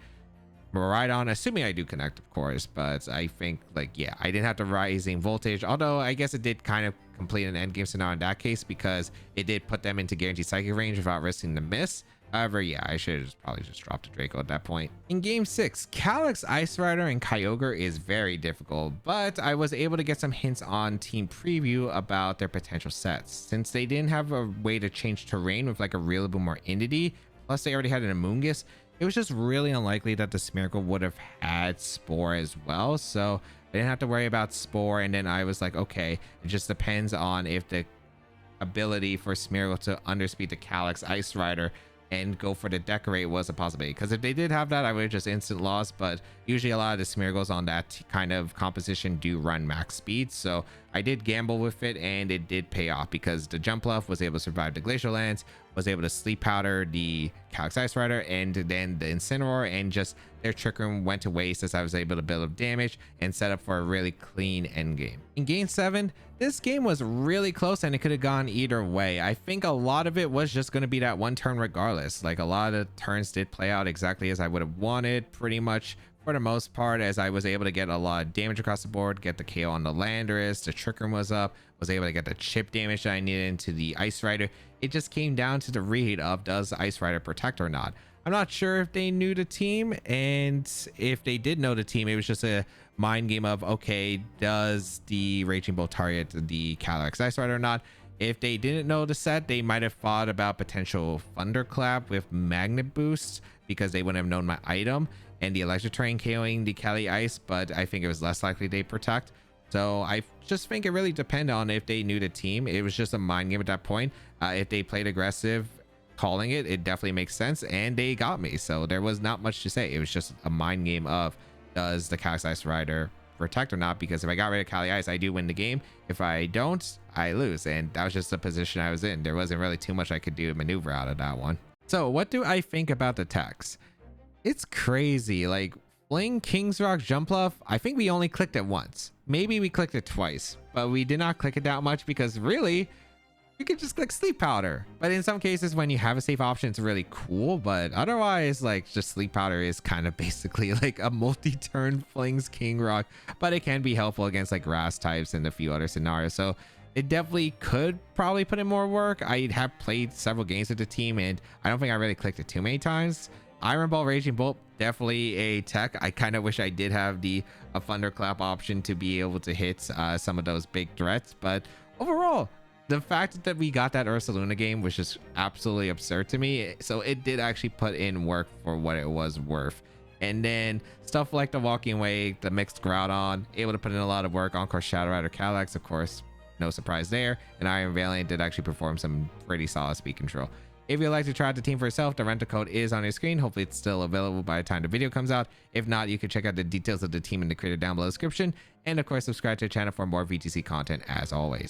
A: Miraidon, assuming I do connect, of course. But I think, like, yeah, I didn't have the Rising Voltage, although I guess it did kind of complete an endgame scenario in that case, because it did put them into guaranteed psychic range without risking the miss. However, yeah, I should have probably just dropped a Draco at that point. In game 6, Calyx Ice Rider and Kyogre is very difficult, but I was able to get some hints on Team Preview about their potential sets. Since they didn't have a way to change terrain with like a Rillaboom or Entity, plus they already had an Amoonguss, it was just really unlikely that the Smeargle would have had Spore as well. So I didn't have to worry about Spore, and then I was like, okay, it just depends on if the ability for Smeargle to underspeed the Calyx Ice Rider and go for the Decorate was a possibility, because if they did have that, I would have just instant lost. But usually a lot of the Smeargles on that kind of composition do run max speed, so I did gamble with it, and it did pay off, because the Jumpluff was able to survive the Glacial Lance, was able to Sleep Powder the Calyx Ice Rider, and then the Incineroar, and just their Trick Room went to waste, as I was able to build up damage and set up for a really clean end game. In game 7, this game was really close, and it could have gone either way. I think a lot of it was just going to be that one turn regardless. Like, a lot of the turns did play out exactly as I would have wanted, pretty much for the most part, as I was able to get a lot of damage across the board, get the KO on the Landorus, the Trick Room was up, was able to get the chip damage that I needed into the Ice Rider. It just came down to the read of, does Ice Rider protect or not? I'm not sure if they knew the team, and if they did know the team, it was just a mind game of, okay, does the Raging Bolt target the Calyrex Ice Rider or not? If they didn't know the set, they might have thought about potential Thunderclap with Magnet Boost because they wouldn't have known my item, and the Electric Terrain KOing the Cali Ice, but I think it was less likely they protect. So I just think it really depended on if they knew the team. It was just a mind game at that point. If they played aggressive, calling it definitely makes sense, and they got me. So there was not much to say. It was just a mind game of, does the Cali Ice Rider protect or not? Because if I got rid of Cali Ice, I do win the game. If I don't, I lose. And that was just the position I was in. There wasn't really too much I could do to maneuver out of that one. So what do I think about the techs? It's crazy. Like Fling, King's Rock, Jumpluff, I think we only clicked it once. Maybe we clicked it twice, but we did not click it that much because really, you could just click Sleep Powder. But in some cases, when you have a safe option, it's really cool. But otherwise, like, just Sleep Powder is kind of basically like a multi-turn Flings King Rock, but it can be helpful against like grass types and a few other scenarios. So it definitely could probably put in more work. I have played several games with the team, and I don't think I really clicked it too many times. Iron Ball, Raging Bolt, definitely a tech. I kind of wish I did have a Thunderclap option to be able to hit some of those big threats. But overall, the fact that we got that Ursaluna game was just absolutely absurd to me. So it did actually put in work for what it was worth. And then stuff like the Walking Way, the mixed Groudon, able to put in a lot of work. Encore Shadow Rider, Calyrex, of course, no surprise there. And Iron Valiant did actually perform some pretty solid speed control. If you'd like to try out the team for yourself, the rental code is on your screen. Hopefully it's still available by the time the video comes out. If not, you can check out the details of the team in the creator down below the description. And of course, subscribe to the channel for more VGC content as always.